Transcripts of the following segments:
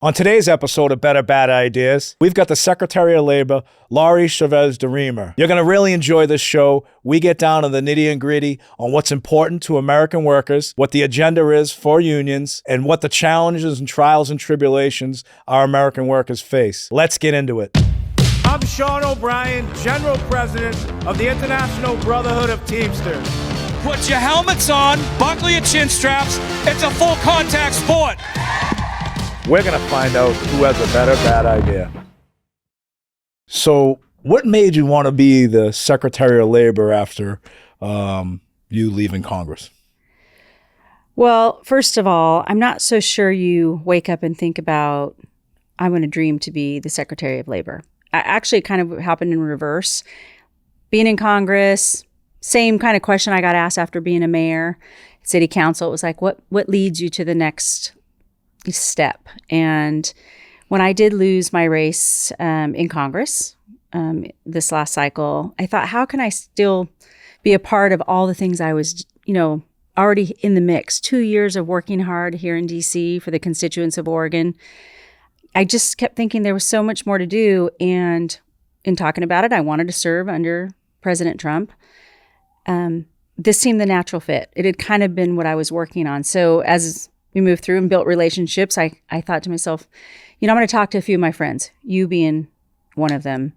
On today's episode of Better Bad Ideas, we've got the Secretary of Labor, Laurie Chavez-DeRemer. You're going to really enjoy this show. We get down to the nitty and gritty on what's important to American workers, what the agenda is for unions, and what the challenges and trials and tribulations our American workers face. Let's get into it. I'm Sean O'Brien, General President of the International Brotherhood of Teamsters. Put your helmets on, buckle your chin straps. It's a full contact sport. We're going to find out who has a better bad idea. So what made you want to be the Secretary of Labor after you leaving Congress? Well, first of all, I'm not so sure you wake up and think about, I'm going to dream to be the Secretary of Labor. Actually, it kind of happened in reverse. Being in Congress, same kind of question I got asked after being a mayor, city council. It was like, what leads you to the next step? And when I did lose my race in Congress this last cycle, I thought, how can I still be a part of all the things I was, already in the mix? 2 years of working hard here in D.C. for the constituents of Oregon. I just kept thinking there was so much more to do. And in talking about it, I wanted to serve under President Trump. This seemed the natural fit. It had kind of been what I was working on. So as we moved through and built relationships, I thought to myself, I'm going to talk to a few of my friends, you being one of them.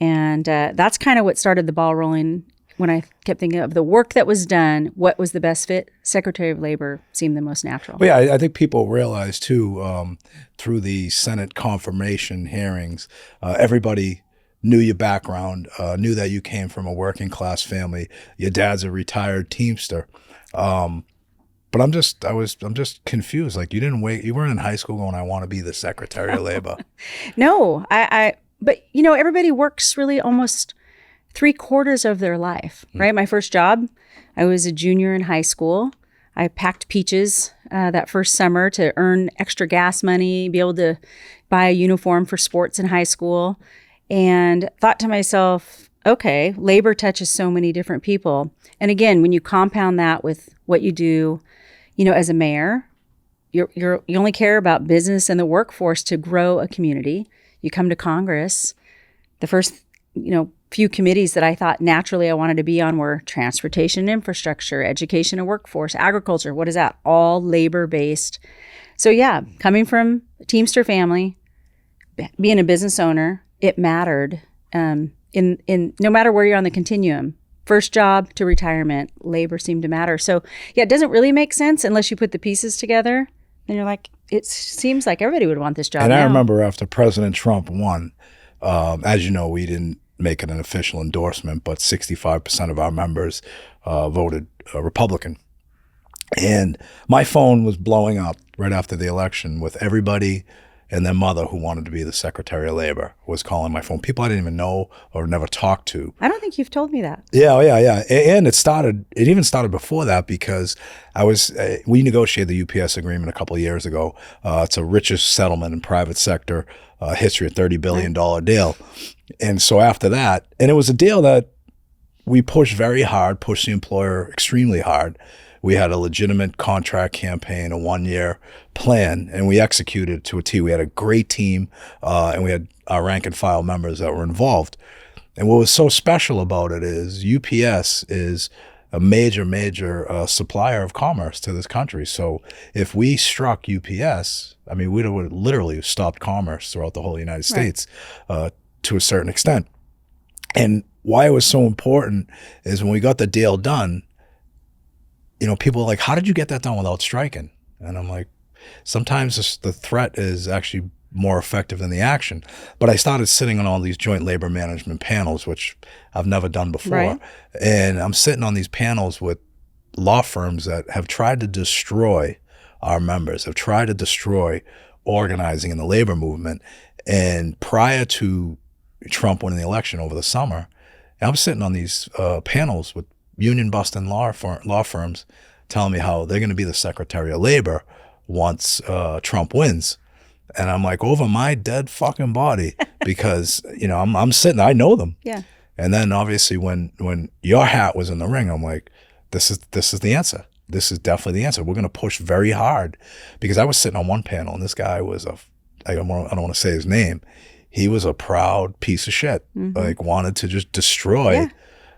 And that's kind of what started the ball rolling when I kept thinking of the work that was done, what was the best fit. Secretary of Labor seemed the most natural. Well, yeah, I think people realize too, through the Senate confirmation hearings, everybody knew your background, knew that you came from a working class family. Your dad's a retired Teamster. But I'm just confused. Like you weren't in high school going, I want to be the Secretary of Labor. No, but everybody works really almost 3/4 of their life, right? My first job, I was a junior in high school. I packed peaches that first summer to earn extra gas money, be able to buy a uniform for sports in high school, and thought to myself, okay, labor touches so many different people. And again, when you compound that with what you do, as a mayor, you only care about business and the workforce to grow a community. You come to Congress, the first, few committees that I thought naturally I wanted to be on were transportation and infrastructure, education and workforce, agriculture. What is that? All labor-based. So yeah, coming from a Teamster family, being a business owner, it mattered in no matter where you're on the continuum. First job to retirement, labor seemed to matter. So yeah, it doesn't really make sense unless you put the pieces together. And you're like, it seems like everybody would want this job. And now. I remember after President Trump won, as you know, we didn't make it an official endorsement, but 65% of our members voted Republican. And my phone was blowing up right after the election with everybody and their mother who wanted to be the Secretary of Labor was calling my phone. People I didn't even know or never talked to. I don't think you've told me that. Yeah. And it even started before that because we negotiated the UPS agreement a couple of years ago. It's the richest settlement in private sector history, a $30 billion deal. And so after that, and it was a deal that we pushed very hard, pushed the employer extremely hard. We had a legitimate contract campaign, a 1-year plan, and we executed to a T. We had a great team, and we had our rank and file members that were involved. And what was so special about it is UPS is a major supplier of commerce to this country. So if we struck UPS, we would have literally stopped commerce throughout the whole United States to a certain extent. And why it was so important is when we got the deal done, people are like, how did you get that done without striking? And I'm like, sometimes the threat is actually more effective than the action. But I started sitting on all these joint labor management panels, which I've never done before. Right. And I'm sitting on these panels with law firms that have tried to destroy our members, have tried to destroy organizing in the labor movement. And prior to Trump winning the election over the summer, I'm sitting on these panels with union-busting law firms telling me how they're going to be the Secretary of Labor once Trump wins. And I'm like, over my dead fucking body, because, I'm sitting, I know them. Yeah. And then obviously when your hat was in the ring, I'm like, this is the answer. This is definitely the answer. We're going to push very hard, because I was sitting on one panel and this guy was I don't want to say his name. He was a proud piece of shit, like wanted to just destroy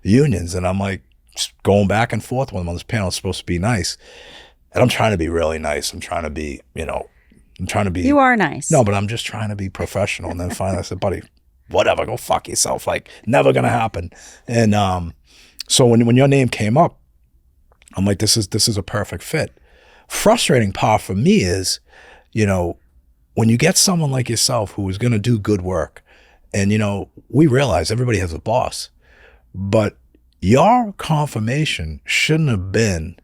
unions. And I'm like just going back and forth with him on this panel. It's supposed to be nice. And I'm trying to be really nice. I'm trying to be, You are nice. No, but I'm just trying to be professional. And then finally I said, buddy, whatever, go fuck yourself. Like, never going to happen. And so when your name came up, I'm like, this is a perfect fit. Frustrating part for me is, when you get someone like yourself who is going to do good work, and, we realize everybody has a boss, but your confirmation shouldn't have been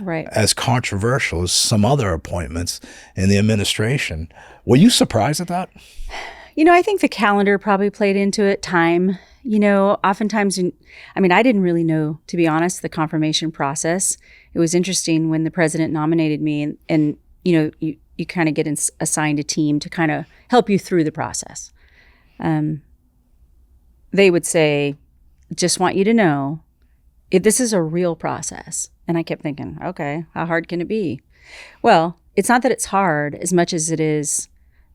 as controversial as some other appointments in the administration. Were you surprised at that? I think the calendar probably played into it, time. Oftentimes, I didn't really know, to be honest, the confirmation process. It was interesting when the president nominated me and you kind of get assigned a team to kind of help you through the process. They would say, just want you to know, this is a real process. And I kept thinking, okay, how hard can it be? Well, it's not that it's hard as much as it is,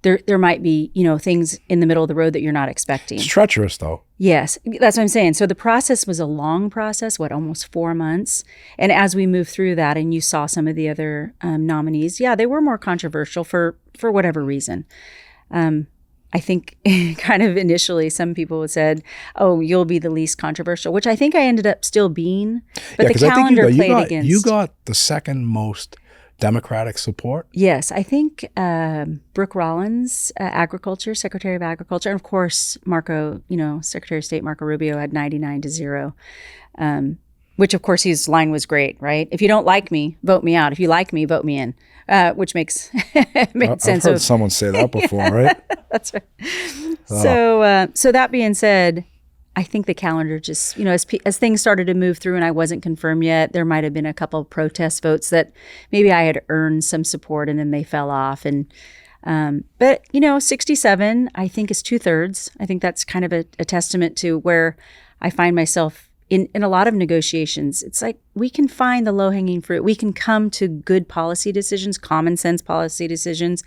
there might be, things in the middle of the road that you're not expecting. It's treacherous, though. Yes, that's what I'm saying. So the process was a long process, almost 4 months. And as we moved through that and you saw some of the other nominees, they were more controversial for whatever reason. I think kind of initially some people said, oh, you'll be the least controversial, which I think I ended up still being. But the calendar played against. You got the second most Democratic support? Yes, I think Brooke Rollins, Secretary of Agriculture, and of course Marco, Secretary of State Marco Rubio had 99-0, which of course his line was great, right? If you don't like me, vote me out. If you like me, vote me in, which makes sense. I've heard someone say that before, right? That's right. So that being said, I think the calendar just, as things started to move through and I wasn't confirmed yet, there might have been a couple of protest votes that maybe I had earned some support and then they fell off. And but 67, I think, is 2/3. I think that's kind of a testament to where I find myself in a lot of negotiations. It's like we can find the low-hanging fruit. We can come to good policy decisions, common sense policy decisions.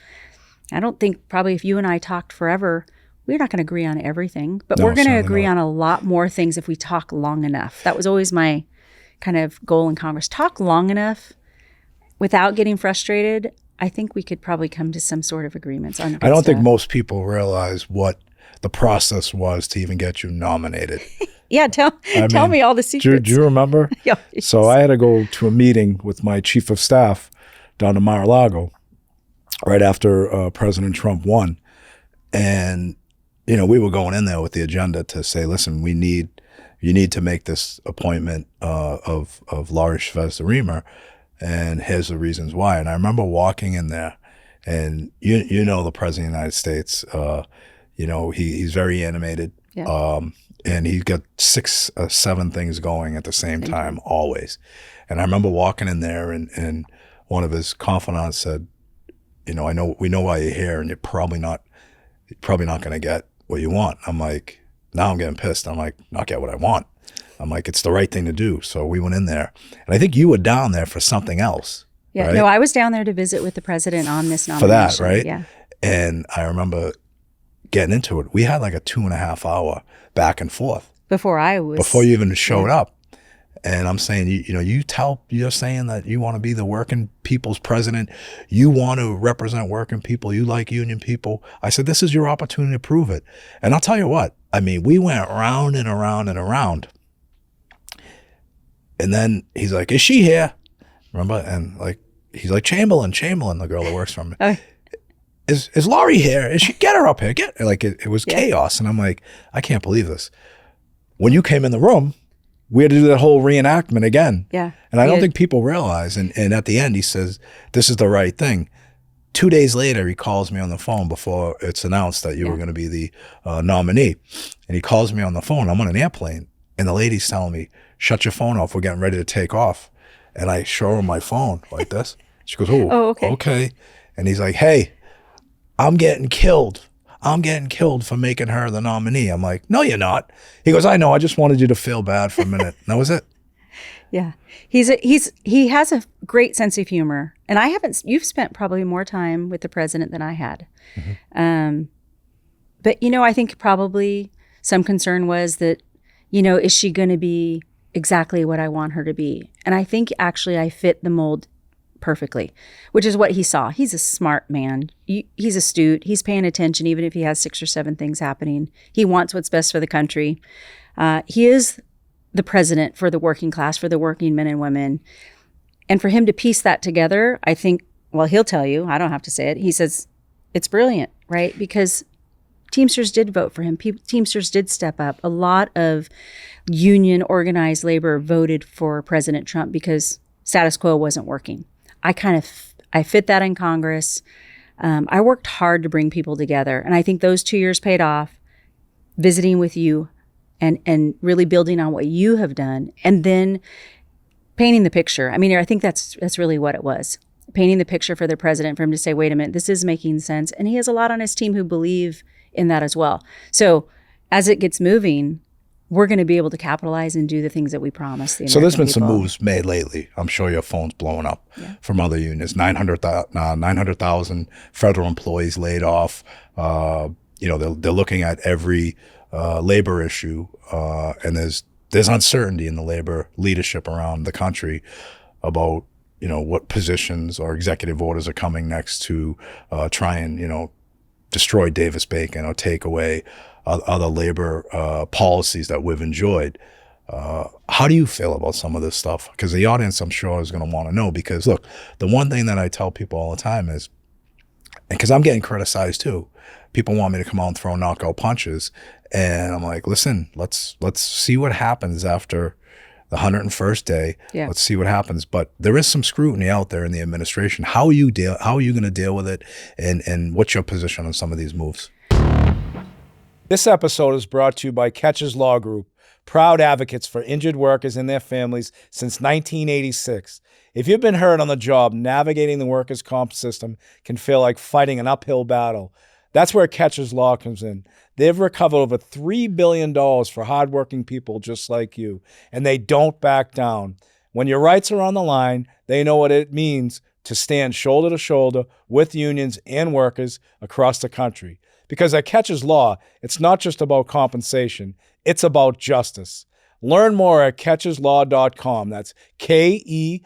I don't think probably if you and I talked forever, we're not going to agree on everything, but we're going to agree on a lot more things if we talk long enough. That was always my kind of goal in Congress. Talk long enough without getting frustrated. I think we could probably come to some sort of agreements on I don't think most people realize what the process was to even get you nominated. Yeah, tell me all the secrets. Do you remember? Yeah. So I had to go to a meeting with my chief of staff down in Mar-a-Lago right after President Trump won. And we were going in there with the agenda to say, listen, you need to make this appointment of Laurie Chavez-DeRemer, and here's the reasons why. And I remember walking in there, and the President of the United States, he's very animated, and he's got 6 or 7 things going at the same time, always. And I remember walking in there, and one of his confidants said, we know why you're here, and you're probably not going to get what you want. I'm like, now I'm getting pissed. I'm like, not get what I want. I'm like, it's the right thing to do. So we went in there, and I think you were down there for something else. Yeah, right? No, I was down there to visit with the president on this nomination. For that, right? Yeah. And I remember getting into it. We had like a 2.5 hour back and forth. Before you even showed up. And I'm saying, you're saying that you want to be the working people's president. You want to represent working people. You like union people. I said, this is your opportunity to prove it. And I'll tell you what, we went round and around and around. And then he's like, is she here? Remember? And he's like, Chamberlain, the girl that works for me. Is Laurie here? Is she? Get her up here. It was chaos. And I'm like, I can't believe this. When you came in the room, we had to do that whole reenactment again. Yeah. And I don't think people realize. And at the end, he says, this is the right thing. 2 days later, he calls me on the phone before it's announced that you were going to be the nominee. And he calls me on the phone. I'm on an airplane. And the lady's telling me, shut your phone off. We're getting ready to take off. And I show her my phone like this. She goes, oh, okay. And he's like, hey, I'm getting killed. I'm getting killed for making her the nominee. I'm like, no, you're not. He goes, I know. I just wanted you to feel bad for a minute. And that was it. Yeah. He has a great sense of humor. And you've spent probably more time with the president than I had. But, I think probably some concern was that, is she going to be exactly what I want her to be? And I think actually I fit the mold perfectly, which is what he saw. He's a smart man. He's astute. He's paying attention, even if he has 6 or 7 things happening. He wants what's best for the country. He is the president for the working class, for the working men and women. And for him to piece that together, I think, well, he'll tell you, I don't have to say it. He says it's brilliant, right? Because Teamsters did vote for him. Teamsters did step up. A lot of union organized labor voted for President Trump because status quo wasn't working. I fit that in Congress. I worked hard to bring people together. And I think those 2 years paid off, visiting with you and really building on what you have done, and then painting the picture. I mean, I think that's really what it was. Painting the picture for the president, for him to say, wait a minute, this is making sense. And he has a lot on his team who believe in that as well. So as it gets moving, we're going to be able to capitalize and do the things that we promised the American So there's been people. some moves made lately. I'm sure your phone's blowing up from other unions. 900,000 federal employees laid off. They're looking at every labor issue, and there's uncertainty in the labor leadership around the country about what positions or executive orders are coming next to try and destroy Davis-Bacon or take away other labor policies that we've enjoyed. How do you feel about some of this stuff? Because the audience, I'm sure, is going to want to know. Because look, the one thing that I tell people all the time is, and because I'm getting criticized too, people want me to come out and throw knockout punches, and I'm like, listen, let's see what happens after the 101st day. Yeah. Let's see what happens. But there is some scrutiny out there in the administration. How are you going to deal with it, and what's your position on some of these moves? This episode is brought to you by Catches Law Group, proud advocates for injured workers and their families since 1986. If you've been hurt on the job, navigating the workers' comp system can feel like fighting an uphill battle. That's where Catches Law comes in. They've recovered over $3 billion for hardworking people just like you, and they don't back down. When your rights are on the line, they know what it means to stand shoulder to shoulder with unions and workers across the country. Because at Catches Law, it's not just about compensation, it's about justice. Learn more at catcheslaw.com. That's KECHES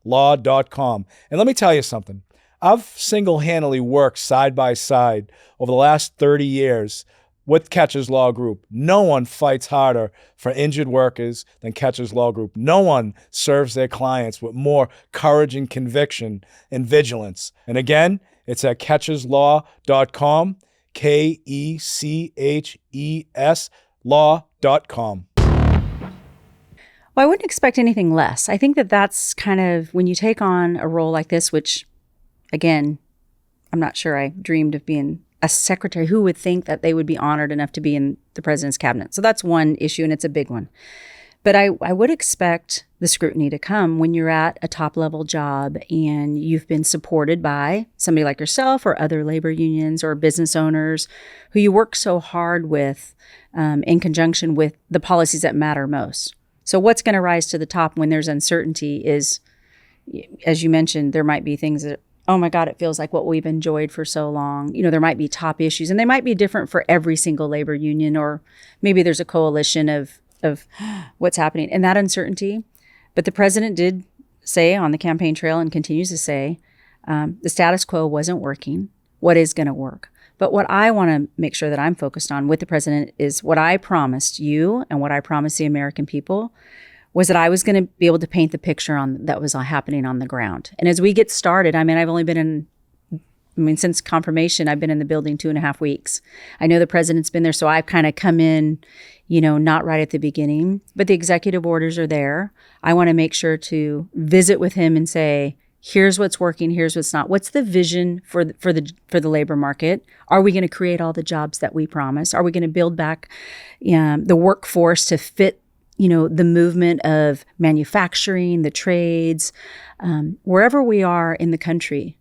law.com. And let me tell you something. I've single-handedly worked side by side over the last 30 years with Catches Law Group. No one fights harder for injured workers than Catches Law Group. No one serves their clients with more courage and conviction and vigilance. And again, it's at catcheslaw.com, KECHES law.com. Well, I wouldn't expect anything less. I think that's kind of when you take on a role like this, which, again, I'm not sure I dreamed of being a secretary. Who would think that they would be honored enough to be in the president's cabinet? So that's one issue, and it's a big one. But I would expect the scrutiny to come when you're at a top-level job and you've been supported by somebody like yourself or other labor unions or business owners who you work so hard with in conjunction with the policies that matter most. So what's going to rise to the top when there's uncertainty is, as you mentioned, there might be things that, oh my God, it feels like what we've enjoyed for so long. There might be top issues, and they might be different for every single labor union, or maybe there's a coalition of what's happening and that uncertainty. But the president did say on the campaign trail and continues to say, the status quo wasn't working. What is going to work? But what I want to make sure that I'm focused on with the president is what I promised you and what I promised the American people was that I was going to be able to paint the picture on that was happening on the ground. And as we get started, I've only been since confirmation, I've been in the building 2.5 weeks. I know the president's been there, so I've kind of come in, not right at the beginning, but the executive orders are there. I want to make sure to visit with him and say, here's what's working, here's what's not. What's the vision for the labor market? Are we going to create all the jobs that we promised? Are we going to build back the workforce to fit the movement of manufacturing, the trades, wherever we are in the country,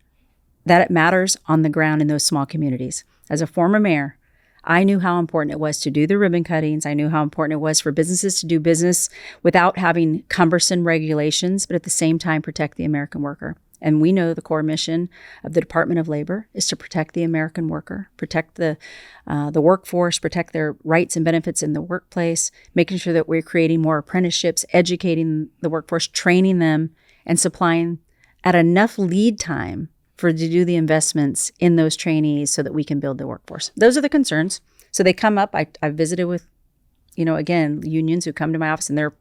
that it matters on the ground in those small communities. As a former mayor, I knew how important it was to do the ribbon cuttings. I knew how important it was for businesses to do business without having cumbersome regulations, but at the same time protect the American worker. And we know the core mission of the Department of Labor is to protect the American worker, protect the workforce, protect their rights and benefits in the workplace, making sure that we're creating more apprenticeships, educating the workforce, training them, and supplying at enough lead time to do the investments in those trainees so that we can build the workforce. Those are the concerns. So they come up. I visited with, again, unions who come to my office and they're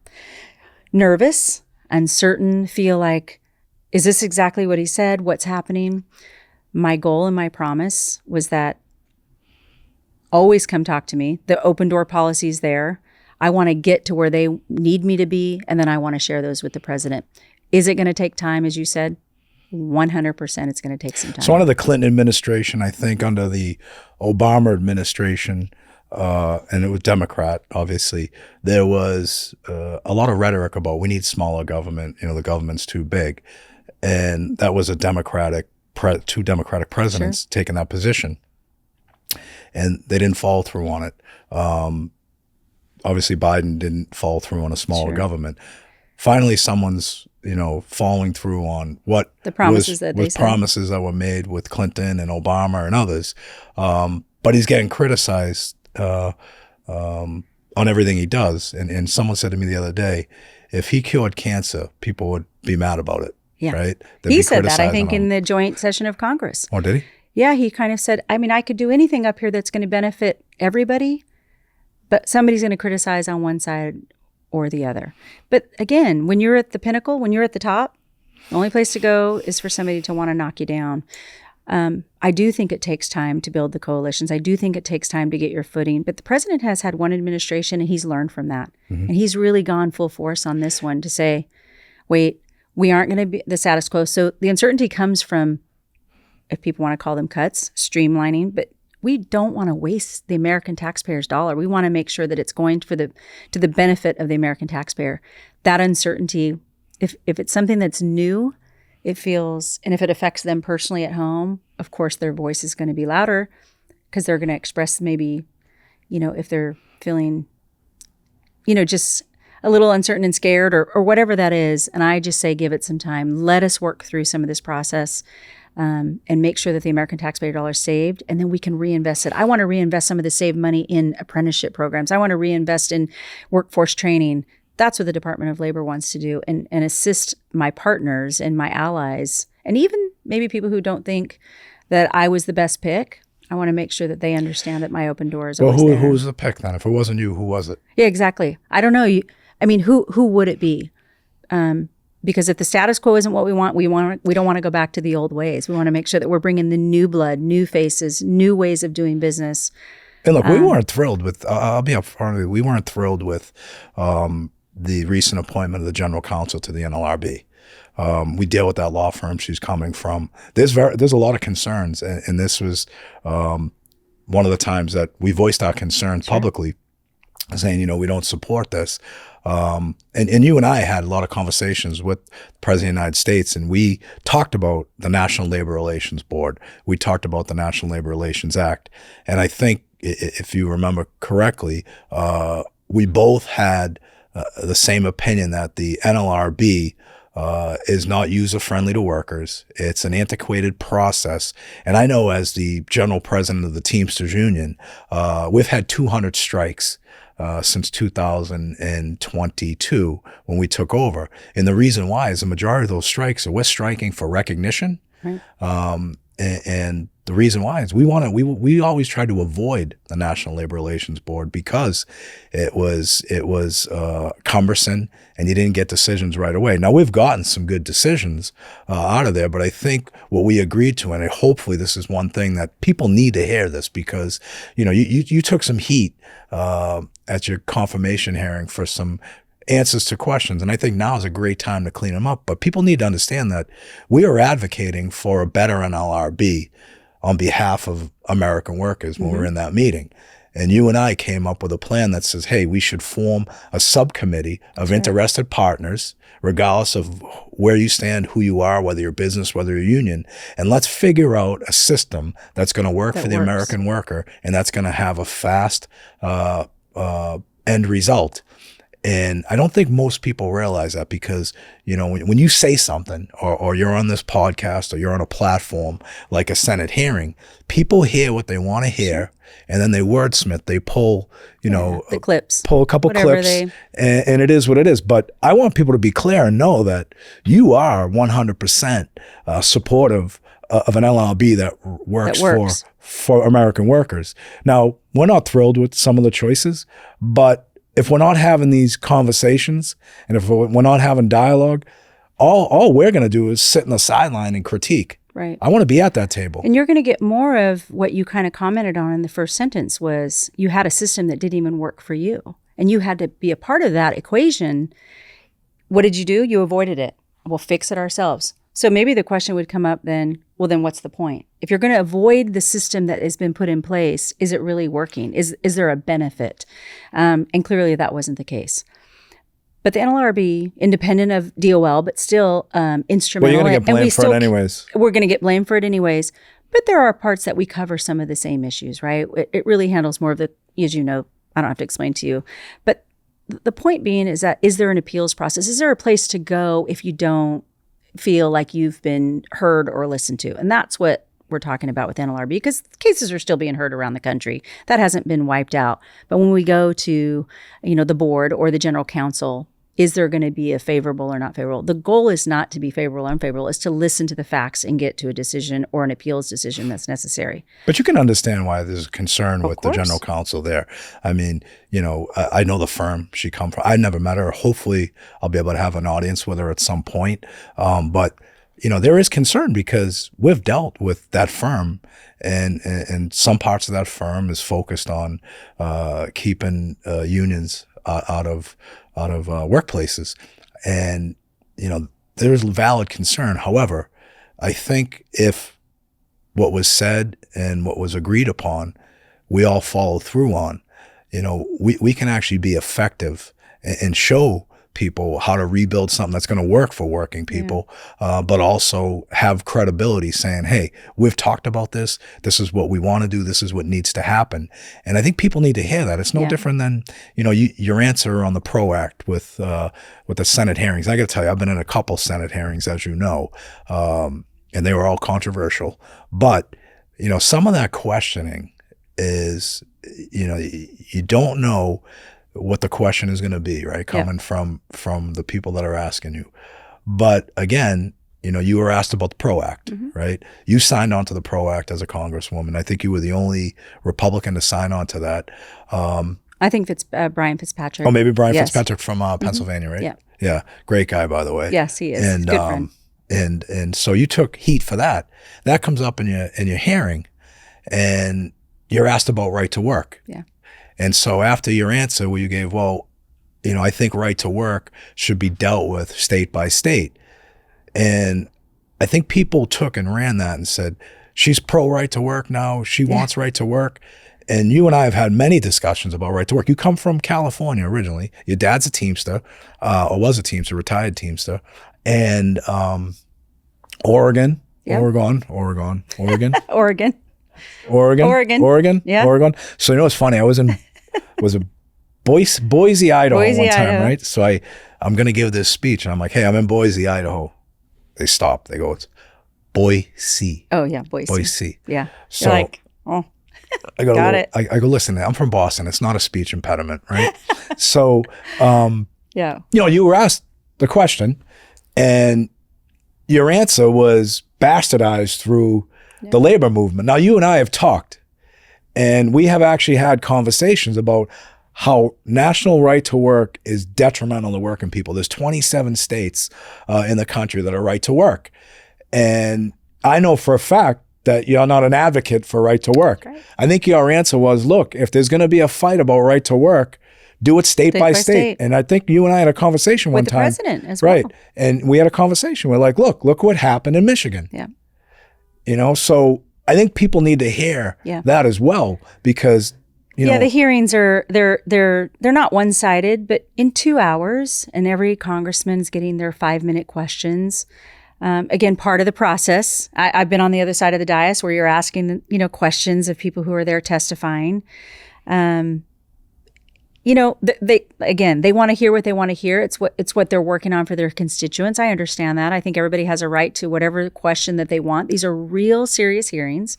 nervous, uncertain, feel like, is this exactly what he said? What's happening? My goal and my promise was that always come talk to me. The open door policy is there. I want to get to where they need me to be, and then I want to share those with the president. Is it going to take time, as you said? 100% it's going to take some time. So under the Clinton administration, I think under the Obama administration, and it was Democrat, obviously, there was a lot of rhetoric about we need smaller government, the government's too big. And that was two Democratic presidents taking that position. And they didn't follow through on it. Obviously, Biden didn't follow through on a smaller government. Finally, someone's, following through on what the promises that they said. Promises that were made with Clinton and Obama and others. But he's getting criticized on everything he does. And someone said to me the other day, if he cured cancer, people would be mad about it. Yeah. Right? He said that, I think, in the joint session of Congress. Oh, did he? Yeah, he kind of said, I could do anything up here that's going to benefit everybody, but somebody's going to criticize on one side or the other. But again, when you're at the pinnacle, when you're at the top, the only place to go is for somebody to want to knock you down. I do think it takes time to build the coalitions. I do think it takes time to get your footing. But the president has had one administration, and he's learned from that. Mm-hmm. And he's really gone full force on this one to say, wait, we aren't going to be the status quo. So the uncertainty comes from, if people want to call them cuts, streamlining, but we don't want to waste the American taxpayer's dollar. We want to make sure that it's going to the benefit of the American taxpayer. That uncertainty, if it's something that's new, it feels, and if it affects them personally at home, of course their voice is going to be louder because they're going to express maybe, if they're feeling, just a little uncertain and scared or whatever that is. And I just say, give it some time. Let us work through some of this process and make sure that the American taxpayer dollar is saved, and then we can reinvest it. I want to reinvest some of the saved money in apprenticeship programs. I want to reinvest in workforce training. That's what the Department of Labor wants to do, and assist my partners and my allies, and even maybe people who don't think that I was the best pick. I want to make sure that they understand that my open door is always there. Who was the pick then? If it wasn't you, who was it? Yeah, exactly. I don't know. Who would it be? Because if the status quo isn't what we don't want to go back to the old ways. We want to make sure that we're bringing the new blood, new faces, new ways of doing business. And look, we weren't thrilled with, I'll be upfront with you, we weren't thrilled with the recent appointment of the general counsel to the NLRB. We deal with that law firm she's coming from. There's a lot of concerns, and this was one of the times that we voiced our concerns publicly, saying, we don't support this. And you and I had a lot of conversations with the President of the United States, and we talked about the National Labor Relations Board. We talked about the National Labor Relations Act. And I think, if you remember correctly, we both had the same opinion that the NLRB is not user-friendly to workers. It's an antiquated process. And I know, as the general president of the Teamsters Union, we've had 200 strikes since 2022 when we took over. And the reason why is the majority of those strikes are we're striking for recognition. Right. And the reason why is we always try to avoid the National Labor Relations Board because it was cumbersome and you didn't get decisions right away. Now, we've gotten some good decisions out of there, but I think what we agreed to, and hopefully this is one thing that people need to hear this, because you took some heat at your confirmation hearing for some answers to questions. And I think now is a great time to clean them up. But people need to understand that we are advocating for a better NLRB on behalf of American workers when we're in that meeting. And you and I came up with a plan that says, hey, we should form a subcommittee of interested partners, regardless of where you stand, who you are, whether you're business, whether you're union. And let's figure out a system that's going to work for the American worker, and that's going to have a fast end result. And I don't think most people realize that, because, you know, when you say something, or you're on this podcast, or you're on a platform like a Senate hearing, people hear what they want to hear, and then they wordsmith, they pull, the clips, pull a couple Whatever clips, and it is what it is. But I want people to be clear and know that you are 100% supportive of an NLRB that works for American workers. Now, we're not thrilled with some of the choices, but if we're not having these conversations, and if we're not having dialogue, all we're going to do is sit in the sideline and critique. Right. I want to be at that table. And you're going to get more of what you kind of commented on in the first sentence was you had a system that didn't even work for you, and you had to be a part of that equation. What did you do? You avoided it. We'll fix it ourselves. So maybe the question would come up then, well, then what's the point? If you're going to avoid the system that has been put in place, is it really working? Is there a benefit? And clearly that wasn't the case. But the NLRB, independent of DOL, but still instrumental. Well, you're going to get blamed for it anyways. We're going to get blamed for it anyways. But there are parts that we cover some of the same issues, right? It really handles more of the, as you know, I don't have to explain to you. But the point being is that, is there an appeals process? Is there a place to go if you don't feel like you've been heard or listened to? And that's what we're talking about with NLRB, because cases are still being heard around the country. That hasn't been wiped out. But when we go to, the board or the general counsel, is there going to be a favorable or not favorable? The goal is not to be favorable or unfavorable. It's to listen to the facts and get to a decision or an appeals decision that's necessary. But you can understand why there's concern with course. the general counsel there. I mean, I know the firm she come from. I never met her. Hopefully I'll be able to have an audience with her at some point. But there is concern, because we've dealt with that firm, and some parts of that firm is focused on keeping unions out of workplaces. And, there's valid concern. However, I think if what was said and what was agreed upon, we all follow through on, we can actually be effective and show people how to rebuild something that's going to work for working people, but also have credibility, saying, hey, we've talked about this. This is what we want to do. This is what needs to happen. And I think people need to hear that. It's no different than, your answer on the PRO Act with the Senate hearings. I got to tell you, I've been in a couple Senate hearings, as you know, and they were all controversial. But, some of that questioning is, you don't know what the question is going to be, right? Coming from the people that are asking you. But again, you were asked about the PRO Act, right? You signed on to the PRO Act as a congresswoman. I think you were the only Republican to sign on to that. I think it's Brian Fitzpatrick. Oh, maybe Brian Fitzpatrick from Pennsylvania, right? Yeah. Yeah. Great guy, by the way. Yes, he is. And, good friend. And so you took heat for that. That comes up in your hearing, and you're asked about right to work. Yeah. And so after your answer where you gave, I think right to work should be dealt with state by state. And I think people took and ran that and said, she's pro right to work now. She wants right to work. And you and I have had many discussions about right to work. You come from California originally. Your dad's a Teamster, or was a Teamster, retired Teamster. And Oregon. Yeah. So it's funny. I was in Boise, Idaho one time, right? So I'm going to give this speech, and I'm like, hey, I'm in Boise, Idaho. They stop. They go, it's Boise. Oh yeah, Boise. Boise. Yeah. So you're like, oh, I go, listen, I'm from Boston. It's not a speech impediment, right? So, you were asked the question, and your answer was bastardized through the labor movement. Now, you and I have talked, and we have actually had conversations about how national right to work is detrimental to working people. There's 27 states in the country that are right to work. And I know for a fact that you're not an advocate for right to work. Right. I think your answer was, look, if there's going to be a fight about right to work, do it state by state. And I think you and I had a conversation one time. With the president as well. Right. And we had a conversation. We're like, look what happened in Michigan. Yeah. So I think people need to hear that as well, because The hearings are they're not one-sided, but in 2 hours, and every congressman's getting their 5-minute questions. Again, part of the process. I've been on the other side of the dais where you're asking, questions of people who are there testifying. They want to hear what they want to hear. It's what they're working on for their constituents. I understand that. I think everybody has a right to whatever question that they want. These are real serious hearings,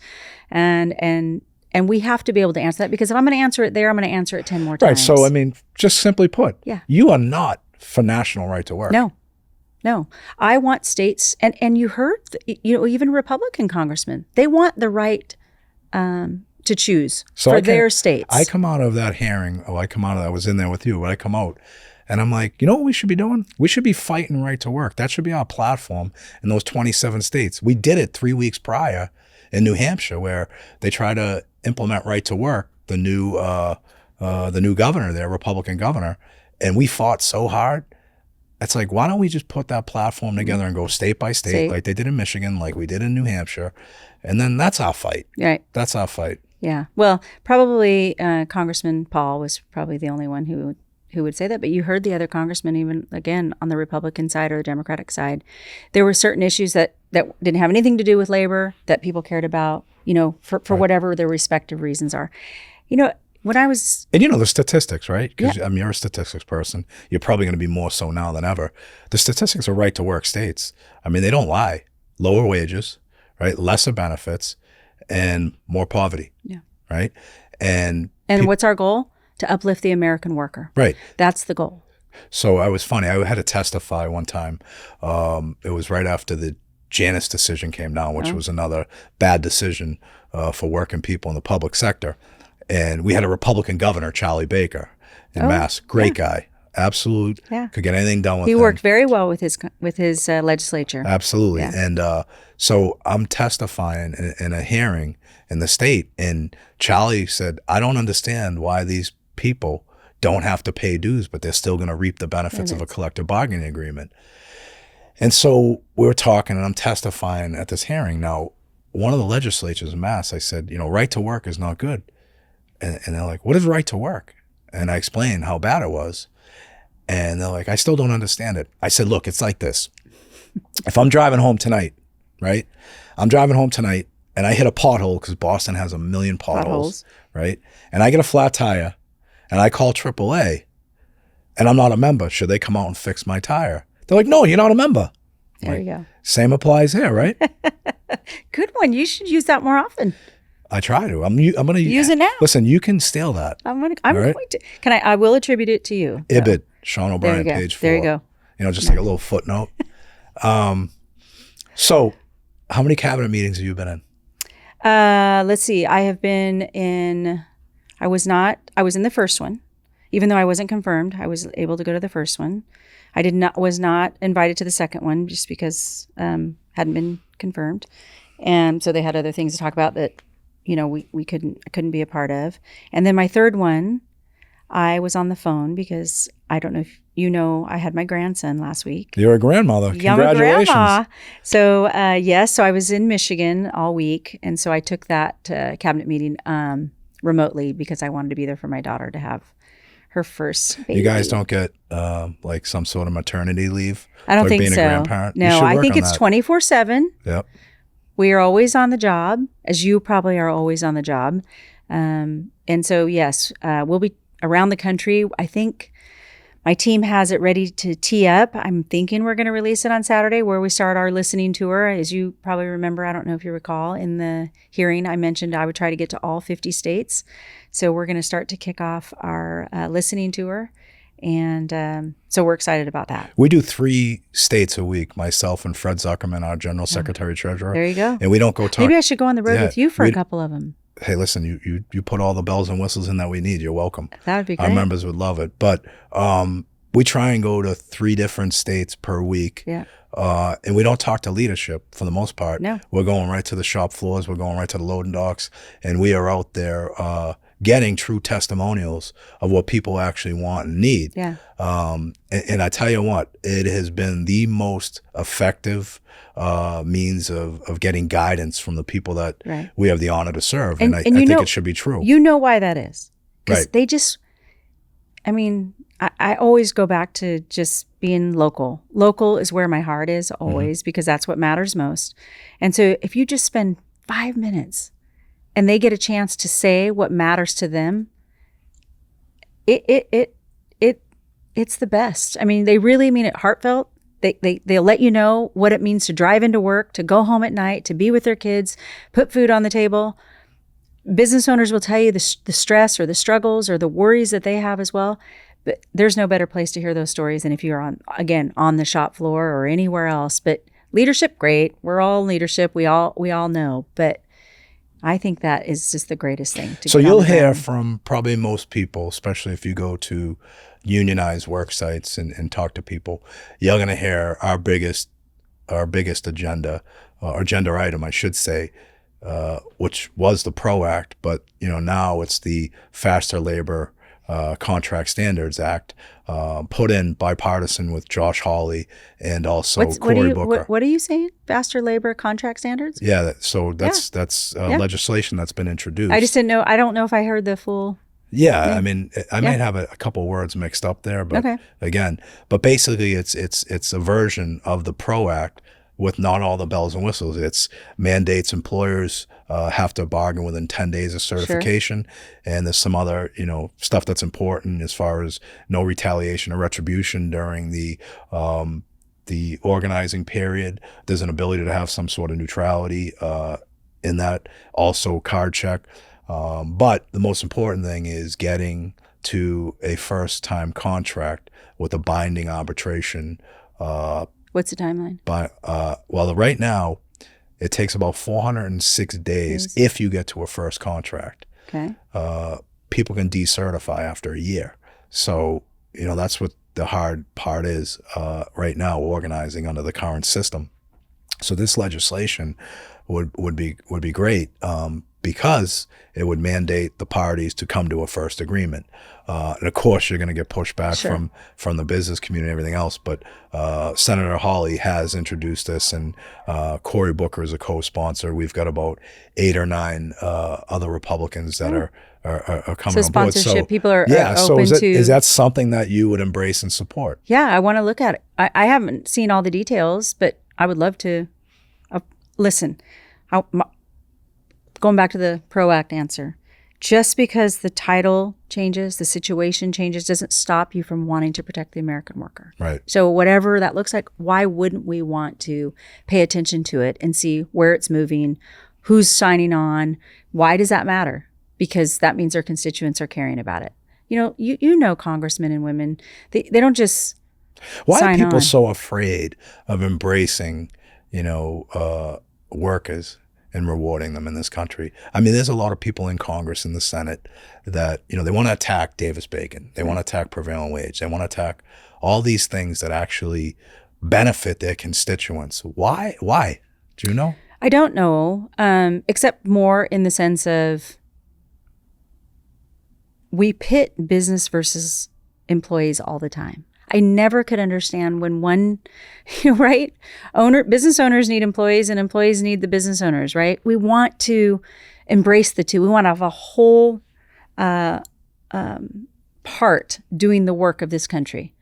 and we have to be able to answer that, because if I'm going to answer it there, I'm going to answer it 10 more times. Right. So, I mean, just simply put, yeah, you are not for national right to work. No. I want states, and you heard, even Republican congressmen, they want the right to choose their states. I come out of that hearing, I was in there with you, but I come out and I'm like, you know what we should be doing? We should be fighting right to work. That should be our platform in those 27 states. We did it 3 weeks prior in New Hampshire, where they try to implement right to work, the new governor there, Republican governor, and we fought so hard. It's like, why don't we just put that platform together and go state by state like they did in Michigan, like we did in New Hampshire, and then that's our fight. Right. That's our fight. Yeah. Well, probably Congressman Paul was probably the only one who would say that. But you heard the other congressmen, even again on the Republican side or the Democratic side, there were certain issues that didn't have anything to do with labor that people cared about, for whatever their respective reasons are. When I was... And the statistics, right? Because you're a statistics person. You're probably going to be more so now than ever. The statistics are right to work states. I mean, they don't lie. Lower wages, right? Lesser benefits and more poverty. Yeah. Right? And what's our goal? To uplift the American worker. Right. That's the goal. So I was funny. I had to testify one time. It was right after the Janus decision came down, which was another bad decision for working people in the public sector. And we had a Republican governor, Charlie Baker, in Mass. Great guy. Absolute. Yeah. Could get anything done with him. He worked very well with his legislature. Absolutely. Yeah. And so I'm testifying in a hearing in the state, and Charlie said, I don't understand why these people don't have to pay dues, but they're still going to reap the benefits of a collective bargaining agreement. And so we were talking, and I'm testifying at this hearing. Now, one of the legislatures in Mass, I said, right to work is not good. And they're like, what is right to work? And I explained how bad it was. And they're like, I still don't understand it. I said, look, it's like this. If I'm driving home tonight, right? I'm driving home tonight and I hit a pothole, because Boston has a million potholes, right? And I get a flat tire and I call AAA and I'm not a member. Should they come out and fix my tire? They're like, no, you're not a member. There you go. Same applies here, right? Good one. You should use that more often. I try to. I'm going to use it now. Listen, you can steal that. I'm going to. Can I will attribute it to you. Ibid, Sean O'Brien, page 4. There you go. Just like a little footnote. So how many cabinet meetings have you been in? Let's see. I have been in, I was in the first one. Even though I wasn't confirmed, I was able to go to the first one. Was not invited to the second one just because hadn't been confirmed. And so they had other things to talk about that we couldn't be a part of. And then my third one, I was on the phone because I don't know if I had my grandson last week. You're a grandmother. Congratulations. Grandma. So yes, so I was in Michigan all week, and so I took that cabinet meeting remotely because I wanted to be there for my daughter to have her first baby. You guys don't get like some sort of maternity leave? I don't think being so. A grandparent? No, I think it's 24/7. Yep. We are always on the job, as you probably are always on the job. And so, yes, we'll be around the country. I think my team has it ready to tee up. I'm thinking we're going to release it on Saturday, where we start our listening tour. As you probably remember, I don't know if you recall, in the hearing I mentioned I would try to get to all 50 states. So we're going to start to kick off our listening tour. And so we're excited about that. We do 3 states a week, myself and Fred Zuckerman, our general secretary treasurer. There you go. And we don't go talk. Maybe I should go on the road with you for a couple of them. Hey, listen, you put all the bells and whistles in that we need. You're welcome. That would be great. Our members would love it. But we try and go to 3 different states per week. Yeah. And we don't talk to leadership for the most part. No. We're going right to the shop floors. We're going right to the loading docks. And we are out there getting true testimonials of what people actually want and need. Yeah. And I tell you what, it has been the most effective means of getting guidance from the people that we have the honor to serve. And I think it should be true. You know why that is. because Right. they just, I mean, I always go back to just being local. Local is where my heart is always, because that's what matters most. And so if you just spend 5 minutes and they get a chance to say what matters to them, it's the best. I mean, they really mean it heartfelt. They'll let you know what it means to drive into work, to go home at night, to be with their kids, put food on the table. Business owners will tell you the stress or the struggles or the worries that they have as well. But there's no better place to hear those stories than if you're on the shop floor or anywhere else. But leadership, great. We're all leadership. We all know. But I think that is just the greatest thing. So you'll hear from probably most people, especially if you go to unionized work sites and talk to people, you're going to hear our biggest agenda, or agenda item, I should say, which was the PRO Act, but now it's the Faster Labor Contract Standards Act, put in bipartisan with Josh Hawley and also Cory Booker. What are you saying? Faster labor contract standards? Yeah, that's legislation that's been introduced. I just didn't know. I don't know if I heard the full. Yeah, I mean, I might have a couple words mixed up there, but but basically it's a version of the PRO Act with not all the bells and whistles. It's mandates employers have to bargain within 10 days of certification. Sure. And there's some other, stuff that's important as far as no retaliation or retribution during the organizing period. There's an ability to have some sort of neutrality in that. Also card check. But the most important thing is getting to a first-time contract with a binding arbitration. What's the timeline? Right now, it takes about 406 days if you get to a first contract. Okay. People can decertify after a year. So, that's what the hard part is right now, organizing under the current system. So this legislation would be great because it would mandate the parties to come to a first agreement. And of course, you're going to get pushback from the business community and everything else. But Senator Hawley has introduced this, and Cory Booker is a co-sponsor. We've got about 8 or 9 other Republicans that are coming on board. So people are so open to. Is that something that you would embrace and support? Yeah, I want to look at it. I haven't seen all the details, but I would love to listen. Going back to the PRO Act answer, just because the title changes, the situation changes, doesn't stop you from wanting to protect the American worker. Right. So whatever that looks like, why wouldn't we want to pay attention to it and see where it's moving, who's signing on? Why does that matter? Because that means their constituents are caring about it. You know congressmen and women, they don't just Why sign are people on. so afraid of embracing, workers and rewarding them in this country? I mean, there's a lot of people in Congress and the Senate that, they want to attack Davis-Bacon. They want to attack prevailing wage. They want to attack all these things that actually benefit their constituents. Why? Do you know? I don't know, except more in the sense of we pit business versus employees all the time. I never could understand when one, right? Business owners need employees and employees need the business owners, right? We want to embrace the two. We want to have a whole part doing the work of this country.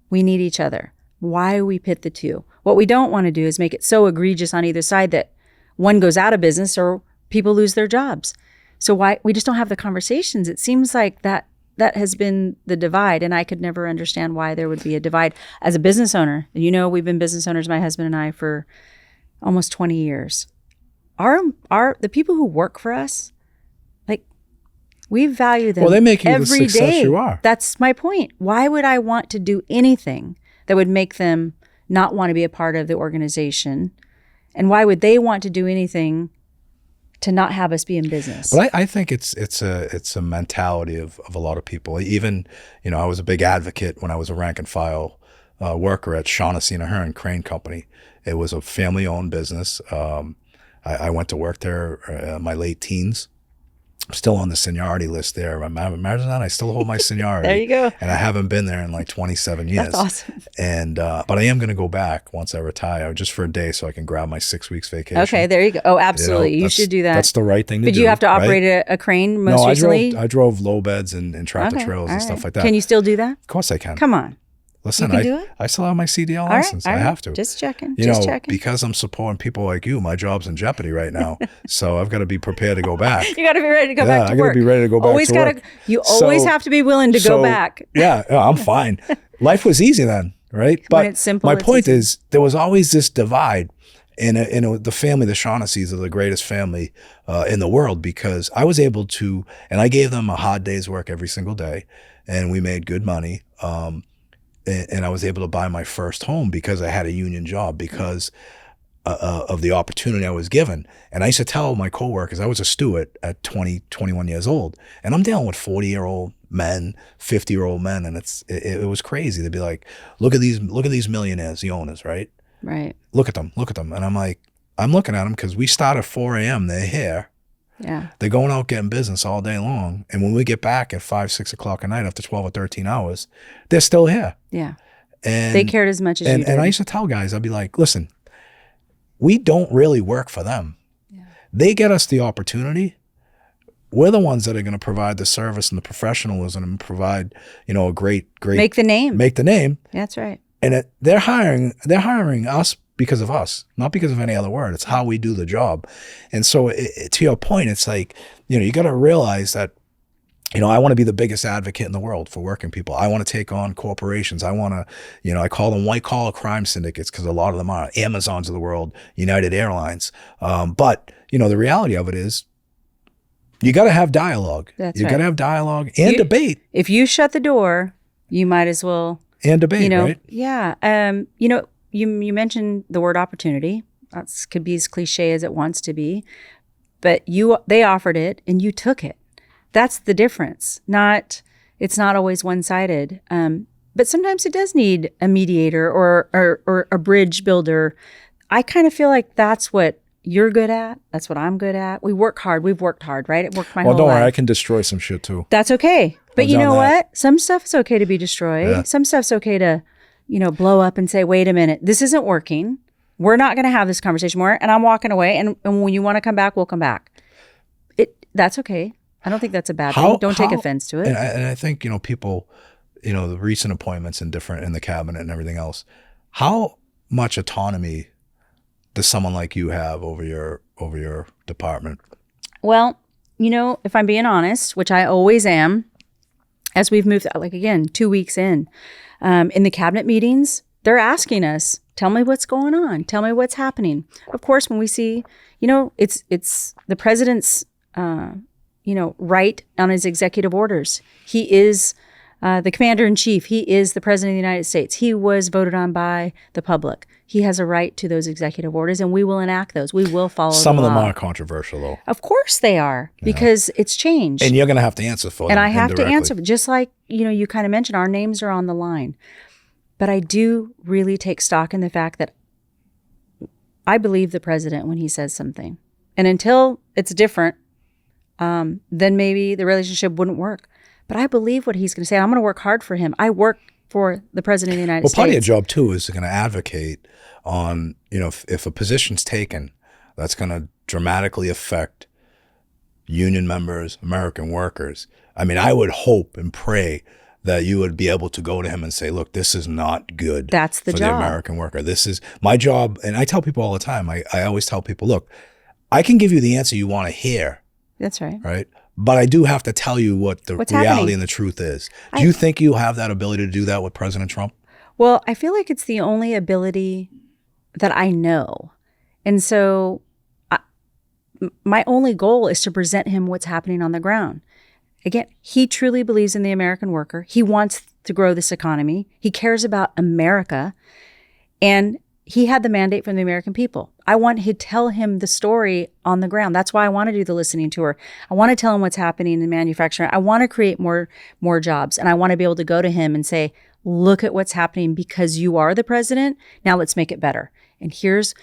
We need each other. Why we pit the two? What we don't want to do is make it so egregious on either side that one goes out of business or people lose their jobs. So why we just don't have the conversations. It seems like that has been the divide, and I could never understand why there would be a divide. As a business owner, we've been business owners, my husband and I, for almost 20 years. The people who work for us, we value them. Well, they make you every the success day. you are. That's my point. Why would I want to do anything that would make them not want to be a part of the organization? And why would they want to do anything to not have us be in business? But I think it's a mentality of a lot of people. Even, I was a big advocate when I was a rank and file worker at Shaughnessy and Ahern Crane Company. It was a family-owned business. I went to work there in my late teens. I'm still on the seniority list there. Imagine that. I still hold my seniority. There you go. And I haven't been there in like 27 years. That's awesome. And, but I am going to go back once I retire, just for a day so I can grab my 6 weeks vacation. Okay, there you go. Oh, absolutely. You should do that. That's the right thing to do. Did you have to operate right? a crane most recently? I drove low beds and tractor trailers and stuff like that. Can you still do that? Of course I can. Come on. Listen, you can do it? I still have my CDL license. All right. I have to. Just checking. You just know, checking. because I'm supporting people like you, my job's in jeopardy right now. So I've got to be prepared to go back. You got to be ready to go back to I work. got to be ready to go back always to gotta, work. You always have to be willing to go back. Yeah, I'm fine. Life was easy then, right? But when it's simple, my it's point easy. is, there was always this divide in the family. The Shaughnessy's are the greatest family in the world, because I was able to, and I gave them a hard day's work every single day, and we made good money. And I was able to buy my first home because I had a union job, because of the opportunity I was given. And I used to tell my coworkers, I was a steward at 20, 21 years old, and I'm dealing with 40-year-old men, 50-year-old men, and it was crazy. They'd be like, look at these millionaires, the owners, right? Right. Look at them. And I'm like, I'm looking at them because we start at 4 a.m. They're here. Yeah. They're going out getting business all day long. And when we get back at 5, 6 o'clock at night after 12 or 13 hours, they're still here. Yeah. And they cared as much as you did. And I used to tell guys, I'd be like, listen, we don't really work for them. Yeah. They get us the opportunity. We're the ones that are going to provide the service and the professionalism and provide, a great Make the name. Make the name. That's right. And they're hiring us because of us, not because of any other word. It's how we do the job. And so to your point, it's like, you got to realize that, I want to be the biggest advocate in the world for working people. I want to take on corporations. I want to, I call them white collar crime syndicates, because a lot of them are Amazons of the world, United Airlines. But, the reality of it is, you got to have dialogue. That's you right. got to have dialogue and debate. If you shut the door, you might as well. And debate, right? Yeah. You mentioned the word opportunity. That could be as cliche as it wants to be, but they offered it and you took it. That's the difference. It's not always one-sided. But sometimes it does need a mediator or a bridge builder. I kind of feel like that's what you're good at. That's what I'm good at. We work hard. We've worked hard, right? It worked my whole life. Well, don't worry. I can destroy some shit too. That's okay. But you know what? Some stuff is okay to be destroyed. Yeah. Some stuff's okay to, blow up and say, wait a minute, this isn't working. We're not going to have this conversation more. And I'm walking away. And when you want to come back, we'll come back. That's okay. I don't think that's a bad thing. Don't take offense to it. And I think, people, the recent appointments in the cabinet and everything else, how much autonomy does someone like you have over your department? Well, if I'm being honest, which I always am, as we've moved, 2 weeks in the cabinet meetings, they're asking us, tell me what's going on. Tell me what's happening. Of course, when we see, it's the president's, right on his executive orders. He is the commander-in-chief. He is the president of the United States. He was voted on by the public. He has a right to those executive orders, and we will enact those. We will follow Some the of them law. are controversial, though. Of course they are, because it's changed. And you're going to have to answer for them. And I have to indirectly. answer, just like, you kind of mentioned, our names are on the line. But I do really take stock in the fact that I believe the president when he says something. And until it's different, then maybe the relationship wouldn't work. But I believe what he's going to say. I'm going to work hard for him. I work for the president of the United States. Well, part of your job, too, is going to advocate on, if a position's taken, that's going to dramatically affect union members, American workers. I mean, I would hope and pray that you would be able to go to him and say, look, this is not good. That's the for job. the American worker. This is my job. And I tell people all the time, I always tell people, look, I can give you the answer you want to hear. That's right. Right? But I do have to tell you what the What's reality happening. and the truth is. Do you think you have that ability to do that with President Trump? Well, I feel like it's the only ability that I know. And so my only goal is to present him what's happening on the ground. Again, he truly believes in the American worker. He wants to grow this economy. He cares about America. And he had the mandate from the American people. I want to tell him the story on the ground. That's why I want to do the listening tour. I want to tell him what's happening in manufacturing. I want to create more jobs. And I want to be able to go to him and say, look at what's happening because you are the president. Now let's make it better. And here's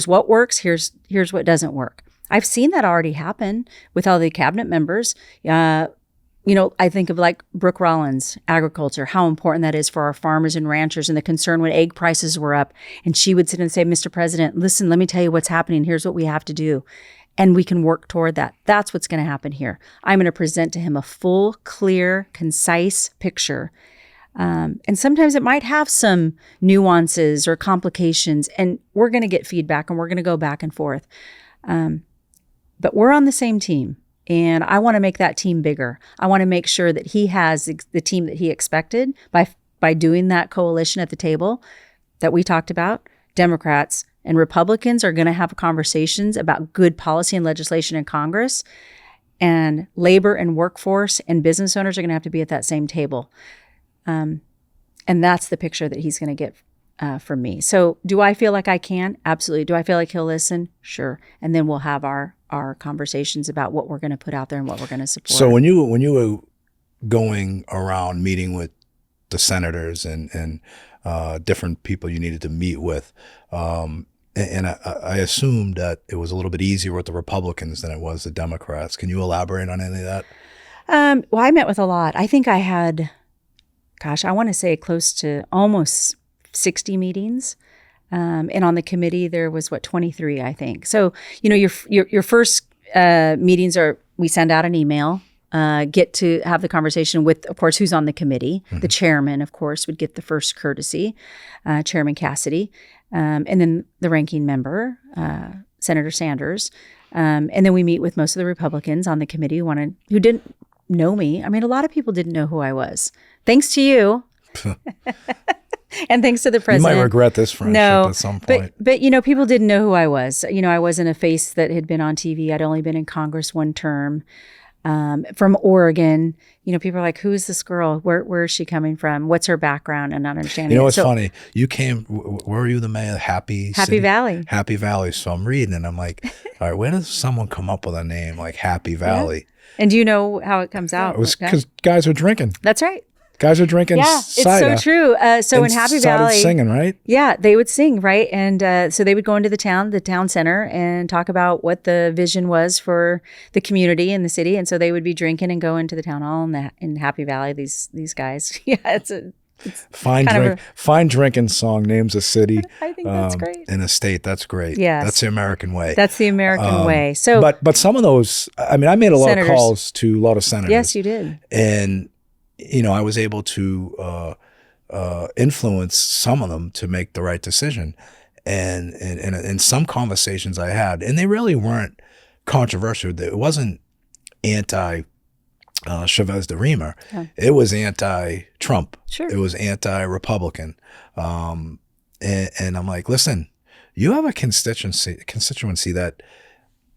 what works. Here's what doesn't work. I've seen that already happen with all the cabinet members. I think of like Brooke Rollins, agriculture, how important that is for our farmers and ranchers, and the concern when egg prices were up. And she would sit and say, Mr. President, listen, let me tell you what's happening. Here's what we have to do. And we can work toward that. That's what's going to happen here. I'm going to present to him a full, clear, concise picture. And sometimes it might have some nuances or complications, and we're going to get feedback and we're going to go back and forth. But we're on the same team, and I want to make that team bigger. I want to make sure that he has the team that he expected by doing that coalition at the table that we talked about. Democrats and Republicans are going to have conversations about good policy and legislation in Congress, and labor and workforce and business owners are going to have to be at that same table. And that's the picture that he's going to get from me. So do I feel like I can? Absolutely. Do I feel like he'll listen? Sure. And then we'll have our conversations about what we're going to put out there and what we're going to support. So when you were going around meeting with the senators and different people you needed to meet with, and I assumed that it was a little bit easier with the Republicans than it was the Democrats. Can you elaborate on any of that? Well, I met with a lot. I think I had, I want to say close to almost 60 meetings. And on the committee, there was 23, I think. So, your first meetings we send out an email, get to have the conversation with, of course, who's on the committee. Mm-hmm. The chairman, of course, would get the first courtesy, Chairman Cassidy, and then the ranking member, Senator Sanders. And then we meet with most of the Republicans on the committee who didn't know me. I mean, a lot of people didn't know who I was. Thanks to you. And thanks to the president. You might regret this friendship at some point. But people didn't know who I was. I wasn't a face that had been on TV. I'd only been in Congress one term. From Oregon, people are like, who is this girl? Where is she coming from? What's her background? And not understanding. What's funny? You came, where were you the mayor? Happy Valley. Happy Valley. So I'm reading and I'm like, all right, where does someone come up with a name like Happy Valley? Yeah. And do you know how it comes out? It was because guys were drinking. That's right. Guys are drinking cider. It's so true. So in Happy Valley, singing, right? Yeah, they would sing, right? And so they would go into the town center, and talk about what the vision was for the community and the city. And so they would be drinking and go into the town hall in Happy Valley. These guys, it's fine drinking song names a city. I think that's great. In a state, that's great. Yes. That's the American way. That's the American way. So, but some of those, I mean, I made a lot of calls to a lot of senators. Yes, you did. And I was able to influence some of them to make the right decision. And in some conversations I had, and they really weren't controversial. It wasn't anti Chavez-DeRemer. Yeah. It was anti-Trump. Sure. It was anti-Republican. And I'm like, listen, you have a constituency that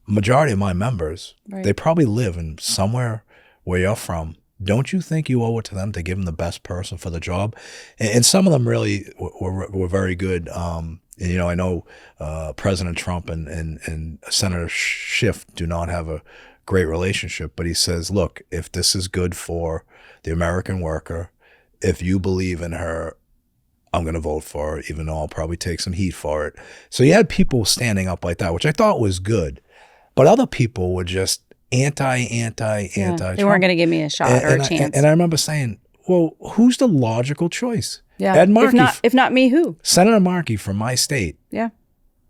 majority of my members, right, they probably live in somewhere where you're from. Don't you think you owe it to them to give them the best person for the job? And some of them really were very good. And, I know President Trump and Senator Schiff do not have a great relationship, but he says, look, if this is good for the American worker, if you believe in her, I'm going to vote for her, even though I'll probably take some heat for it. So you had people standing up like that, which I thought was good. But other people were just anti. They weren't going to give me a shot or a chance. And I remember saying, well, who's the logical choice? Yeah. Ed Markey. If not me, who? Senator Markey from my state. Yeah.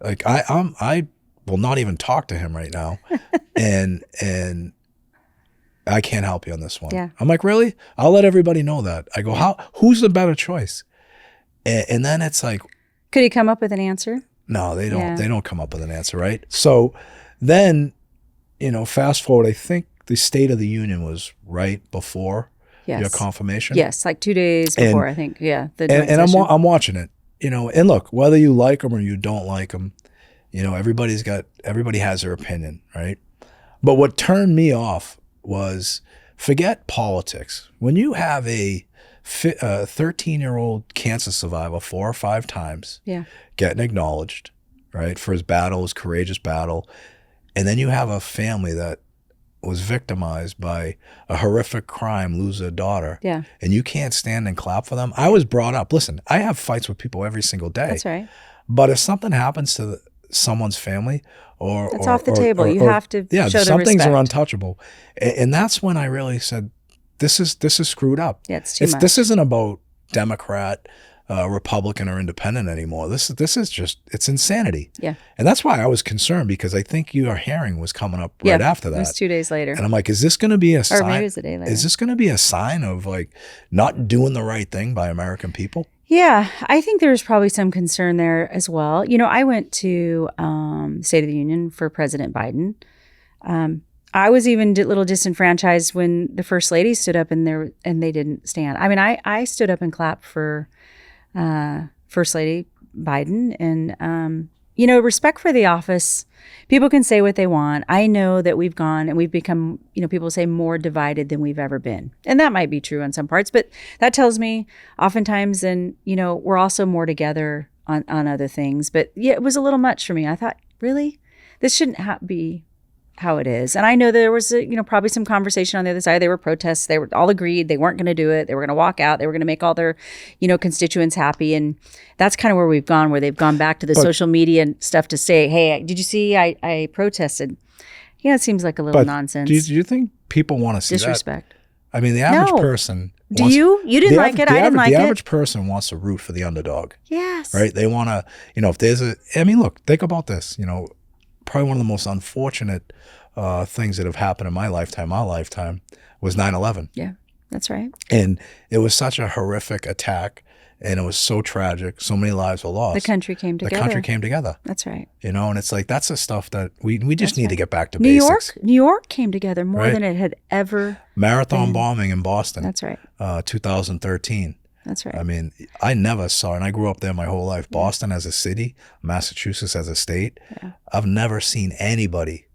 Like I will not even talk to him right now. and I can't help you on this one. Yeah. I'm like, really? I'll let everybody know that. I go, who's the better choice? And then it's like, could he come up with an answer? No, they don't. Yeah. They don't come up with an answer, right? So then, fast forward, I think the State of the Union was right before your confirmation. Yes, like 2 days before, I think. Yeah. And I'm watching it, and look, whether you like them or you don't like them, everybody has their opinion, right? But what turned me off was, forget politics. When you have a 13-year-old cancer survivor 4 or 5 times getting acknowledged, right, for his battle, his courageous battle, and then you have a family that was victimized by a horrific crime, lose a daughter, and you can't stand and clap for them. I was brought up, listen, I have fights with people every single day. That's right. But if something happens to someone's family, or That's off the table. You have to show the some things are respect. untouchable, and that's when I really said, this is screwed up. Yeah, it's too much. This isn't about Democrat, Republican, or Independent anymore. This is just, it's insanity. Yeah. And that's why I was concerned, because I think your hearing was coming up right after that. It was 2 days later. And I'm like, is this going to be a sign? Or maybe it was a day later. Is this going to be a sign of like not doing the right thing by American people? Yeah, I think there's probably some concern there as well. You know, I went to State of the Union for President Biden. I was even a little disenfranchised when the First Lady stood up and they didn't stand. I mean, I stood up and clapped for First Lady Biden, and you know, respect for the office. People can say what they want. I know that we've gone and we've become, you know, people say more divided than we've ever been. And that might be true on some parts, but that tells me oftentimes, and, you know, we're also more together on other things. But yeah, it was a little much for me. I thought, really? This shouldn't be how it is. And I know there was, you know, probably some conversation on the other side. There were protests. They were all agreed they weren't going to do it. They were going to walk out. They were going to make all their, you know, constituents happy. And that's kind of where we've gone, where they've gone back to the social media and stuff to say, hey, did you see I protested? Yeah, it seems like a little nonsense. Do you think people want to see disrespect? That? I mean, the average person. Do you? You didn't like it. I didn't like it. The average person wants to root for the underdog. Yes. Right? They want to, you know, if there's I mean, look, think about this. You know, probably one of the most unfortunate things that have happened in my lifetime, our lifetime, was 9/11. Yeah, that's right. And it was such a horrific attack, and it was so tragic. So many lives were lost. The country came together. The country came together. That's right. You know, and it's like, that's the stuff that we just need to get back to New basics. New York came together more than it had ever. Marathon bombing in Boston. That's right. 2013. That's right. I mean, I never saw, and I grew up there my whole life, Boston as a city, Massachusetts as a state. Yeah. I've never seen anybody,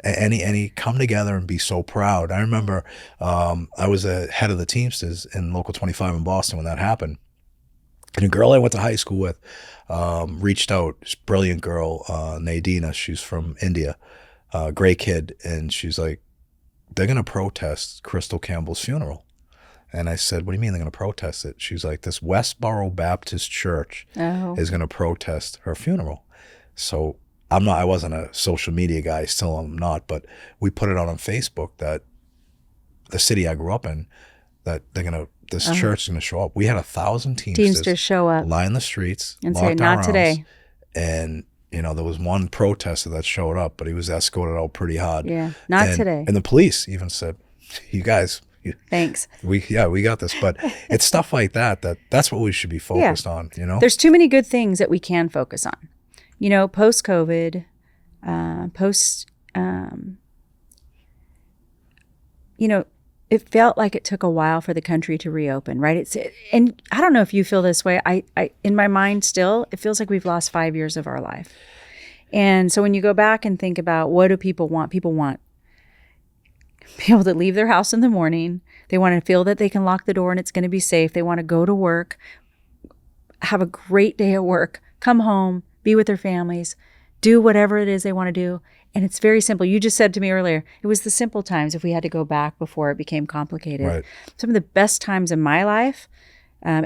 any come together and be so proud. I remember I was a head of the Teamsters in Local 25 in Boston when that happened. And a girl I went to high school with reached out, this brilliant girl, Nadina, she's from India, great kid. And she's like, they're going to protest Crystal Campbell's funeral. And I said, what do you mean they're going to protest it? She's like, this Westboro Baptist Church is going to protest her funeral. So I wasn't a social media guy, still I'm not, but we put it out on Facebook that the city I grew up in, that this church is going to show up. We had 1,000 Teamsters show up, line the streets, and say, not today. And, you know, there was one protester that showed up, but he was escorted out pretty hard. Yeah, not today. And the police even said, you guys, thanks. We got this. But it's stuff like that's what we should be focused on, you know? There's too many good things that we can focus on. You know, post-COVID, you know, it felt like it took a while for the country to reopen, right? And I don't know if you feel this way. I in my mind still, it feels like we've lost 5 years of our life. And so when you go back and think about what do people want people to leave their house in the morning. They want to feel that they can lock the door and it's going to be safe. They want to go to work, have a great day at work, come home, be with their families, do whatever it is they want to do. And it's very simple. You just said to me earlier, it was the simple times if we had to go back before it became complicated. Right. Some of the best times in my life, and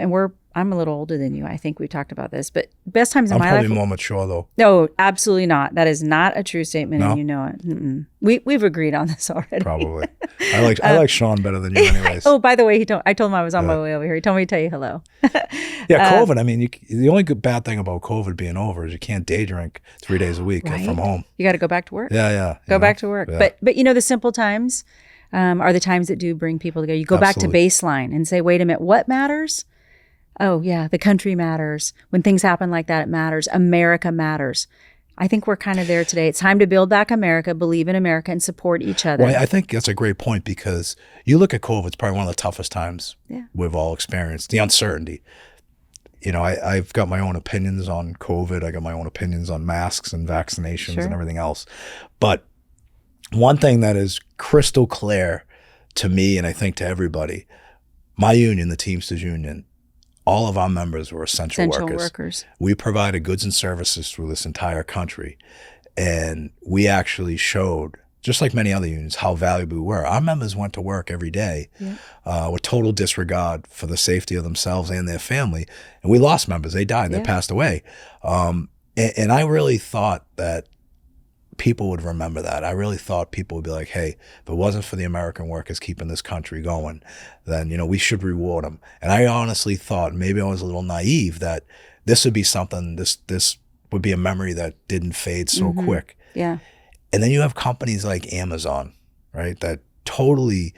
I'm a little older than you. I think we talked about this, but best times in my life. I'm probably more mature though. No, absolutely not. That is not a true statement, no? And you know it. Mm-mm. We've agreed on this already. Probably. I like Sean better than you, anyways. Oh, by the way, I told him I was on my way over here. He told me to tell you hello. Yeah, COVID. I mean, the only bad thing about COVID being over is you can't day drink 3 days a week from home. You got to go back to work. Yeah. Go back to work. Yeah. But you know, the simple times are the times that do bring people together. You go back to baseline and say, wait a minute, what matters? Oh, yeah, the country matters. When things happen like that, it matters. America matters. I think we're kind of there today. It's time to build back America, believe in America, and support each other. Well, I think that's a great point because you look at COVID, it's probably one of the toughest times we've all experienced, the uncertainty. You know, I've got my own opinions on COVID. I got my own opinions on masks and vaccinations and everything else. But one thing that is crystal clear to me, and I think to everybody, my union, the Teamsters Union, all of our members were essential workers. We provided goods and services through this entire country. And we actually showed, just like many other unions, how valuable we were. Our members went to work every day with total disregard for the safety of themselves and their family. And we lost members. They died. They passed away. And I really thought that people would remember that. I really thought people would be like, hey, if it wasn't for the American workers keeping this country going, then, we should reward them. And I honestly thought, maybe I was a little naive, that this would be something, this would be a memory that didn't fade so quick. Yeah. And then you have companies like Amazon, right, that totally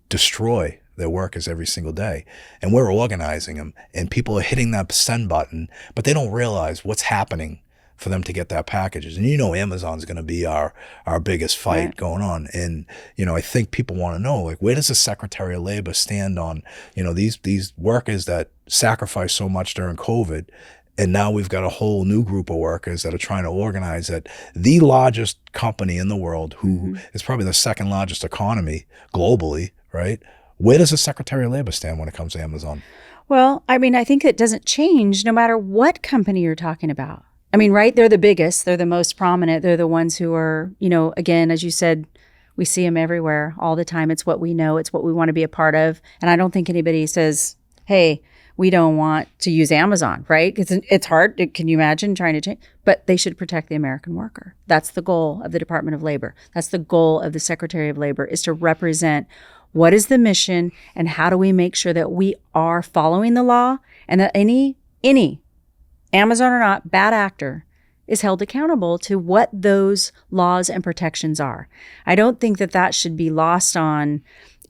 destroy their workers every single day. And we're organizing them, and people are hitting that send button, but they don't realize what's happening for them to get that packages. And Amazon's going to be our biggest fight going on. And, I think people want to know, like, where does the Secretary of Labor stand on, these workers that sacrificed so much during COVID? And now we've got a whole new group of workers that are trying to organize at the largest company in the world, who is probably the second largest economy globally, right? Where does the Secretary of Labor stand when it comes to Amazon? Well, I mean, I think it doesn't change no matter what company you're talking about. I mean, right? They're the biggest. They're the most prominent. They're the ones who are, again, as you said, we see them everywhere all the time. It's what we know. It's what we want to be a part of. And I don't think anybody says, hey, we don't want to use Amazon, right? It's hard. Can you imagine trying to change? But they should protect the American worker. That's the goal of the Department of Labor. That's the goal of the Secretary of Labor, is to represent what is the mission and how do we make sure that we are following the law, and that any Amazon or not bad actor is held accountable to what those laws and protections are. I don't think that should be lost on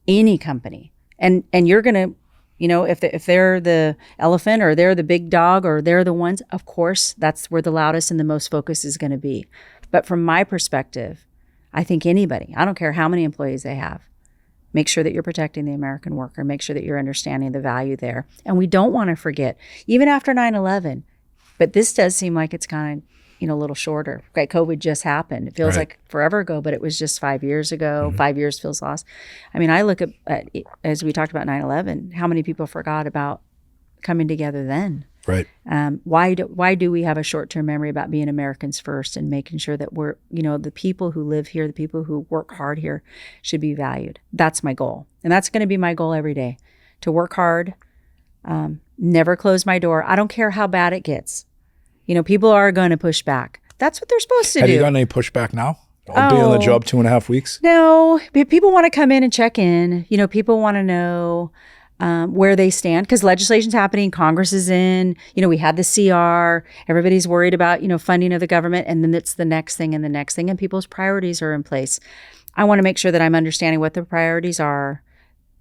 any company. And you're going to, if they're the elephant, or they're the big dog, or they're the ones, of course, that's where the loudest and the most focus is going to be. But from my perspective, I think anybody, I don't care how many employees they have, make sure that you're protecting the American worker, make sure that you're understanding the value there. And we don't want to forget, even after 9/11, but this does seem like it's kind of, a little shorter. Okay, COVID just happened. It feels like forever ago, but it was just 5 years ago. 5 years feels lost. I mean, I look at, as we talked about 9/11, how many people forgot about coming together then? Right. Why do we have a short-term memory about being Americans first and making sure that we're, the people who live here, the people who work hard here should be valued? That's my goal. And that's going to be my goal every day, to work hard, never close my door. I don't care how bad it gets. People are going to push back. That's what they're supposed to do. Have you gotten any pushback now? I'll be on the job 2.5 weeks. No, people want to come in and check in. People want to know where they stand, because legislation's happening, Congress is in, we had the CR, everybody's worried about, funding of the government, and then it's the next thing and the next thing, and people's priorities are in place. I want to make sure that I'm understanding what their priorities are,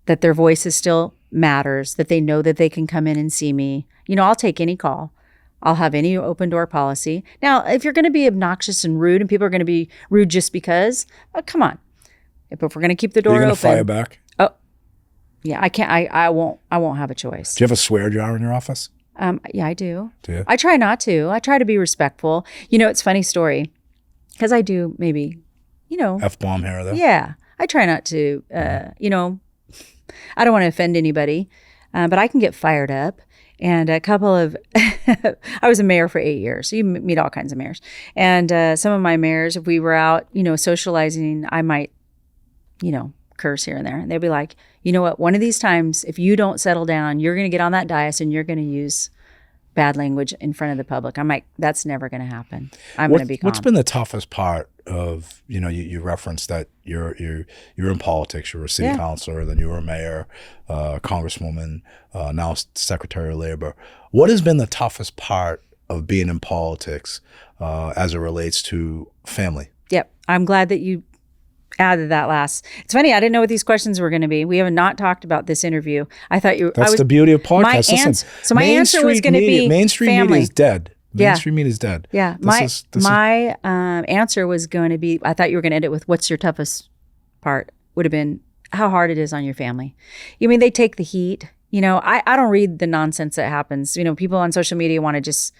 that their voices still matters, that they know that they can come in and see me. I'll take any call. I'll have any open door policy. Now, if you're going to be obnoxious and rude, and people are going to be rude just because, come on. If we're going to keep the door open. You're going to fire back? Yeah, I can't. I won't have a choice. Do you have a swear jar in your office? Yeah, I do. Do you? I try not to. I try to be respectful. It's a funny story, because I do maybe, F-bomb here or there? Yeah, I try not to. I don't want to offend anybody, but I can get fired up. And a couple of, I was a mayor for 8 years. So you meet all kinds of mayors. And some of my mayors, if we were out, socializing, I might, curse here and there. And they'd be like, you know what, one of these times, if you don't settle down, you're going to get on that dais and you're going to use bad language in front of the public. I'm like, that's never going to happen. I'm going to be calm. What's been the toughest part of, you referenced that you're in politics, you were a city councilor, then you were a mayor, congresswoman, now Secretary of Labor. What has been the toughest part of being in politics as it relates to family? Yep. I'm glad that you added that last. It's funny, I didn't know what these questions were going to be. We have not talked about this interview. I thought you. That's the beauty of podcasts. My answer was going to be mainstream family. media is dead. Mainstream media is dead. Yeah. My answer was going to be, I thought you were going to end it with, what's your toughest part? Would have been how hard it is on your family. They take the heat. I don't read the nonsense that happens. People on social media want to just,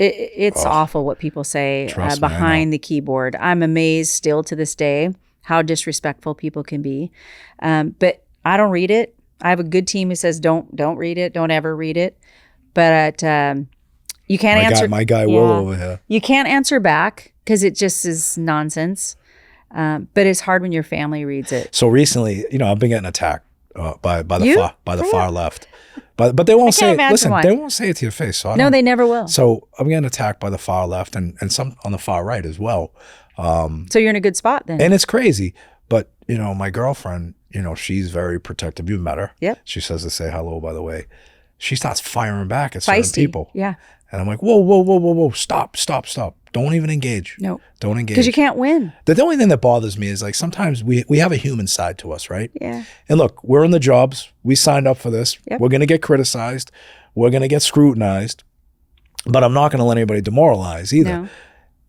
it's awful what people say behind the keyboard. I'm amazed still to this day how disrespectful people can be. But I don't read it. I have a good team who says, don't read it. Don't ever read it. But you can't answer. My guy Will over here. You can't answer back because it just is nonsense. But it's hard when your family reads it. So recently, I've been getting attacked by the You? far left. But they won't say it. imagine Listen, why. they won't say it to your face. So I No, don't- they never will. So I'm getting attacked by the far left and some on the far right as well. So you're in a good spot then. And it's crazy. But, my girlfriend, she's very protective. You've met her. Yep. She says to say hello, by the way. She starts firing back at certain Feisty. people. Yeah. And I'm like, whoa. Stop. Don't even engage. No. Don't engage. Because you can't win. The only thing that bothers me is like sometimes we have a human side to us, right? Yeah. And look, we're in the jobs. We signed up for this. Yep. We're going to get criticized. We're going to get scrutinized. But I'm not going to let anybody demoralize either. No.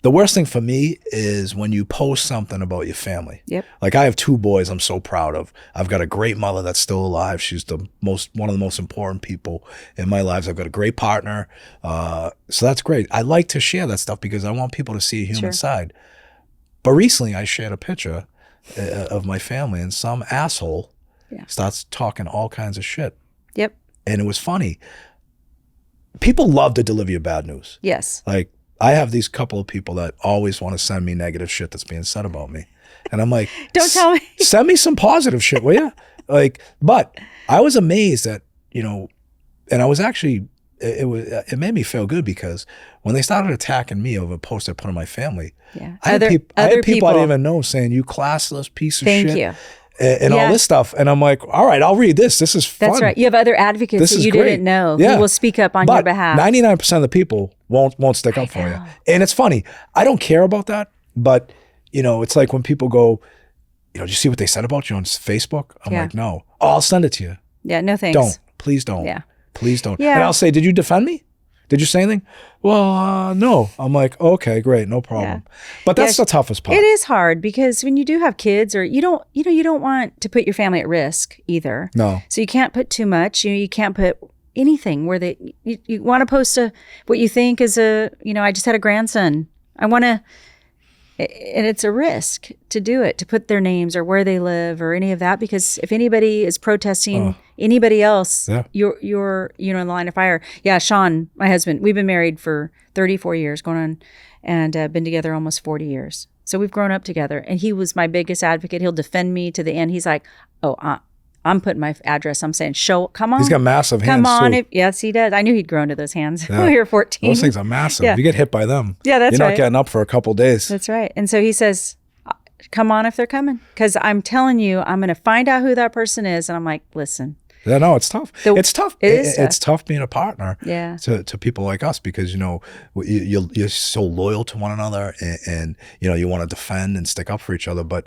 The worst thing for me is when you post something about your family. Yep. Like I have 2 boys I'm so proud of. I've got a great mother that's still alive. She's one of the most important people in my lives. I've got a great partner. So that's great. I like to share that stuff because I want people to see a human Sure. side. But recently I shared a picture of my family and some asshole starts talking all kinds of shit. Yep. And it was funny. People love to deliver you bad news. Yes. Like I have these couple of people that always want to send me negative shit that's being said about me. And I'm like, Don't tell me. Send me some positive shit, will you? But I was amazed that, and I was actually, it made me feel good because when they started attacking me over a post I put on my family, Yeah. I had people I didn't even know saying, you classless piece of shit. Thank you. And all this stuff. And I'm like, all right, I'll read this. This is fun. That's right. You have other advocates This that is you great. didn't know Yeah. who will speak up on But your behalf. 99% of the people won't stick up for you. And it's funny. I don't care about that. But, it's like when people go, did you see what they said about you on Facebook? I'm like, no. Oh, I'll send it to you. Yeah, no thanks. Don't. Please don't. Yeah. Please don't. Yeah. And I'll say, did you defend me? Did you say anything? Well, no. I'm like, okay, great, no problem. But that's the toughest part. It is hard because when you do have kids, or you don't want to put your family at risk either. No. So you can't put too much. You can't put anything where you want to post what you think is I just had a grandson. I want to, and it's a risk to do it, to put their names or where they live or any of that, because if anybody is protesting anybody else, you're in the line of fire. Yeah, Sean, my husband, we've been married for 34 years going on, and been together almost 40 years. So we've grown up together, and he was my biggest advocate. He'll defend me to the end. He's like, I'm putting my address. I'm saying, come on. He's got massive hands, Come on. too. Yes, he does. I knew he'd grown to those hands Yeah. when we were 14. Those things are massive. Yeah. If you get hit by them, Yeah, that's you're right. not getting up for a couple of days. That's right. And so he says, come on if they're coming. Because I'm telling you, I'm going to find out who that person is. And I'm like, listen. Yeah, no, it's tough. It's tough. It is It's tough being a partner Yeah. to people like us because, you're so loyal to one another and you want to defend and stick up for each other. But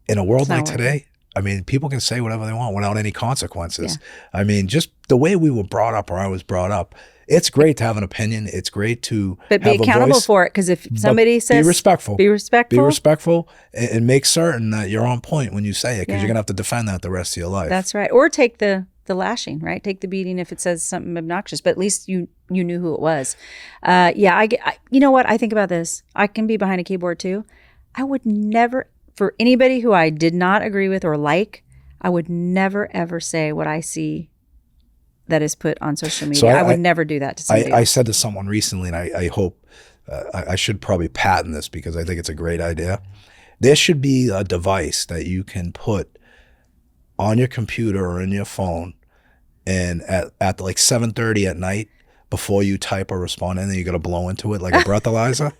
in a world not like worth today, I mean, people can say whatever they want without any consequences. Yeah. I mean, just the way we were brought up or I was brought up, it's great to have an opinion. It's great to But be have a accountable voice, for it. Because if but somebody says, be respectful. Be respectful. Be respectful and make certain that you're on point when you say it because Yeah. you're going to have to defend that the rest of your life. That's right. Or take the lashing, right? Take the beating if it says something obnoxious, but at least you knew who it was. You know what? I think about this. I can be behind a keyboard too. I would never, for anybody who I did not agree with or like, I would never ever say what I see that is put on social media. So I would never do that to somebody I else. said to someone recently, and I hope I should probably patent this because I think it's a great idea. There should be a device that you can put on your computer or in your phone, and at like 7:30 at night, before you type or respond, and then you got to blow into it like a breathalyzer,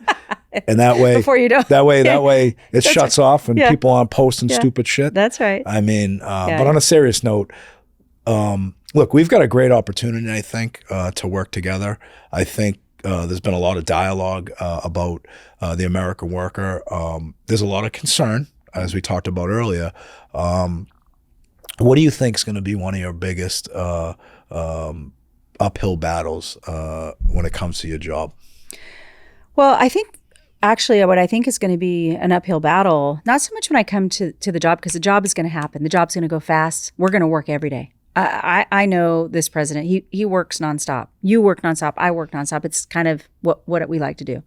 and that way, Before you don't. that way it shuts off, and Yeah. people aren't posting Yeah. stupid shit. That's right. I mean, but on a serious note, look, we've got a great opportunity, I think, to work together. I think there's been a lot of dialogue about the American worker. There's a lot of concern, as we talked about earlier. What do you think is going to be one of your biggest uphill battles when it comes to your job? Well, I think actually what I think is going to be an uphill battle, not so much when I come to the job, because the job is going to happen. The job's going to go fast. We're going to work every day. I know this president, he works nonstop. You work nonstop. I work nonstop. It's kind of what we like to do.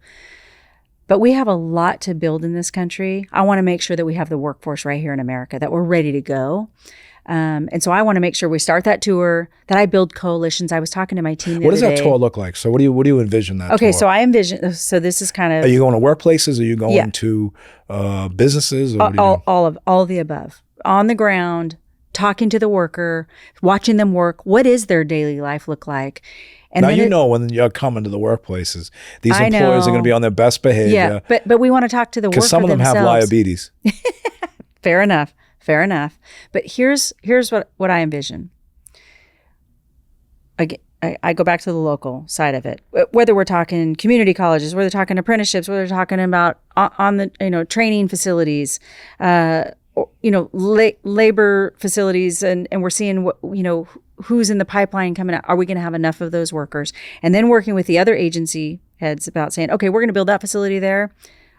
But we have a lot to build in this country. I want to make sure that we have the workforce right here in America, that we're ready to go. And so I want to make sure we start that tour, that I build coalitions. I was talking to my team the What does other that day. tour look like? So what do you envision that Okay, tour? so I envision, so this is kind of Are you going to workplaces? Are you going Yeah. to businesses? Or what are you doing? all of the above, on the ground, talking to the worker, watching them work. What is their daily life look like? And now then you know when you're coming to the workplaces, these I employers are going to know. be on their best behavior. Yeah, but we want to talk to the worker Because some of them have themselves. diabetes. Fair enough. But here's what I envision. Again, I go back to the local side of it. Whether we're talking community colleges, whether we're talking apprenticeships, whether we're talking about on the training facilities, labor facilities, and we're seeing who's in the pipeline coming out. Are we going to have enough of those workers? And then working with the other agency heads about saying, okay, we're going to build that facility there.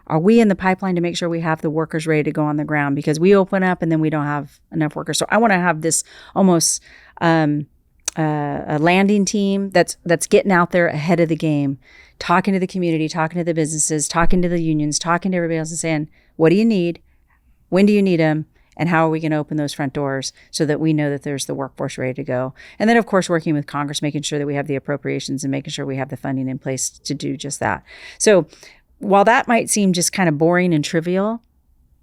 Are we in the pipeline to make sure we have the workers ready to go on the ground? Because we open up and then we don't have enough workers. So I want to have this almost a landing team that's getting out there ahead of the game, talking to the community, talking to the businesses, talking to the unions, talking to everybody else and saying, what do you need? When do you need them? And how are we going to open those front doors so that we know that there's the workforce ready to go? And then, of course, working with Congress, making sure that we have the appropriations and making sure we have the funding in place to do just that. So while that might seem just kind of boring and trivial,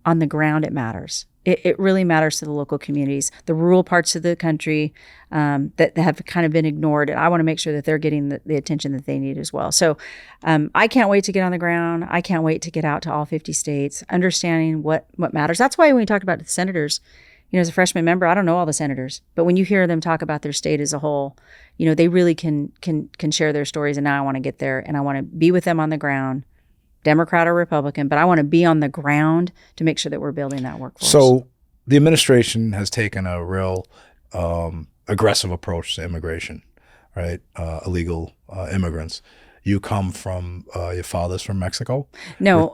on the ground it matters. It really matters to the local communities, the rural parts of the country that have kind of been ignored. And I want to make sure that they're getting the attention that they need as well. So I can't wait to get on the ground. I can't wait to get out to all 50 states, understanding what matters. That's why when we talked about the senators, as a freshman member, I don't know all the senators, but when you hear them talk about their state as a whole, they really can share their stories. And now I want to get there and I want to be with them on the ground. Democrat or Republican, but I want to be on the ground to make sure that we're building that workforce. So the administration has taken a real aggressive approach to immigration, right? Illegal immigrants. You come from, your father's from Mexico? No,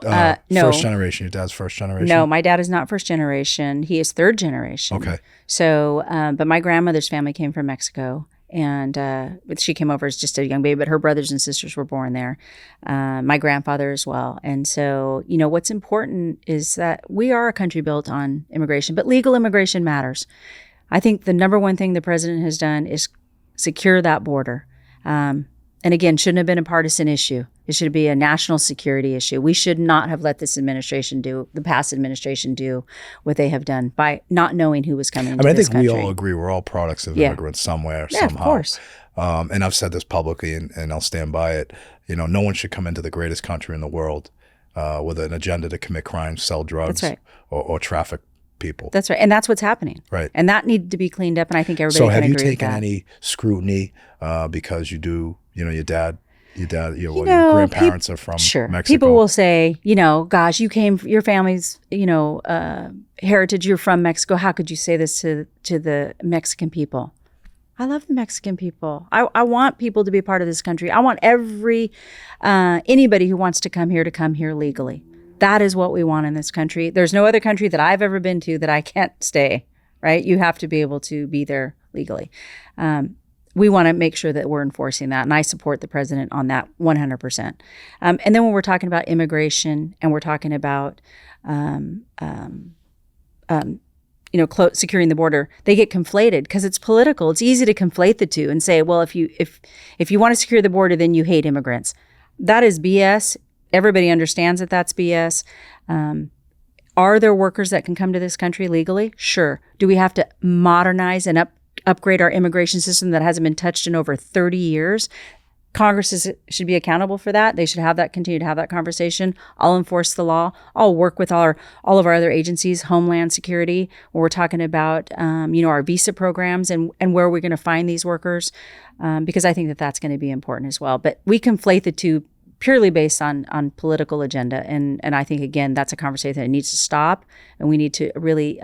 no. First generation. Your dad's first generation? No, my dad is not first generation. He is third generation. Okay. So, but my grandmother's family came from Mexico. And she came over as just a young baby, but her brothers and sisters were born there. My grandfather as well. And so, what's important is that we are a country built on immigration, but legal immigration matters. I think the number one thing the president has done is secure that border. And again, shouldn't have been a partisan issue. It should be a national security issue. We should not have let the past administration do what they have done by not knowing who was coming into this country. We all agree we're all products of immigrants somewhere, somehow. Of course. And I've said this publicly and I'll stand by it. No one should come into the greatest country in the world with an agenda to commit crimes, sell drugs, That's right. or traffic people. That's right. And that's what's happening. Right. And that needed to be cleaned up. And I think everybody So can have you agree with taken that. any scrutiny because you do, your dad, your grandparents are from Sure. Mexico? People will say, gosh, your family's, heritage, you're from Mexico. How could you say this to the Mexican people? I love the Mexican people. I want people to be a part of this country. I want anybody who wants to come here legally. That is what we want in this country. There's no other country that I've ever been to that I can't stay, right? You have to be able to be there legally. We want to make sure that we're enforcing that. And I support the president on that 100%. And then when we're talking about immigration and we're talking about, securing the border, they get conflated because it's political. It's easy to conflate the two and say, well, if you want to secure the border, then you hate immigrants. That is BS. Everybody understands that that's BS. Are there workers that can come to this country legally? Sure. Do we have to modernize and upgrade our immigration system that hasn't been touched in over 30 years? Congress should be accountable for that. They should continue to have that conversation. I'll enforce the law. I'll work with all of our other agencies, Homeland Security, where we're talking about, our visa programs and where we're going to find these workers, because I think that that's going to be important as well. But we conflate the two purely based on political agenda. And I think, again, that's a conversation that needs to stop, and we need to really,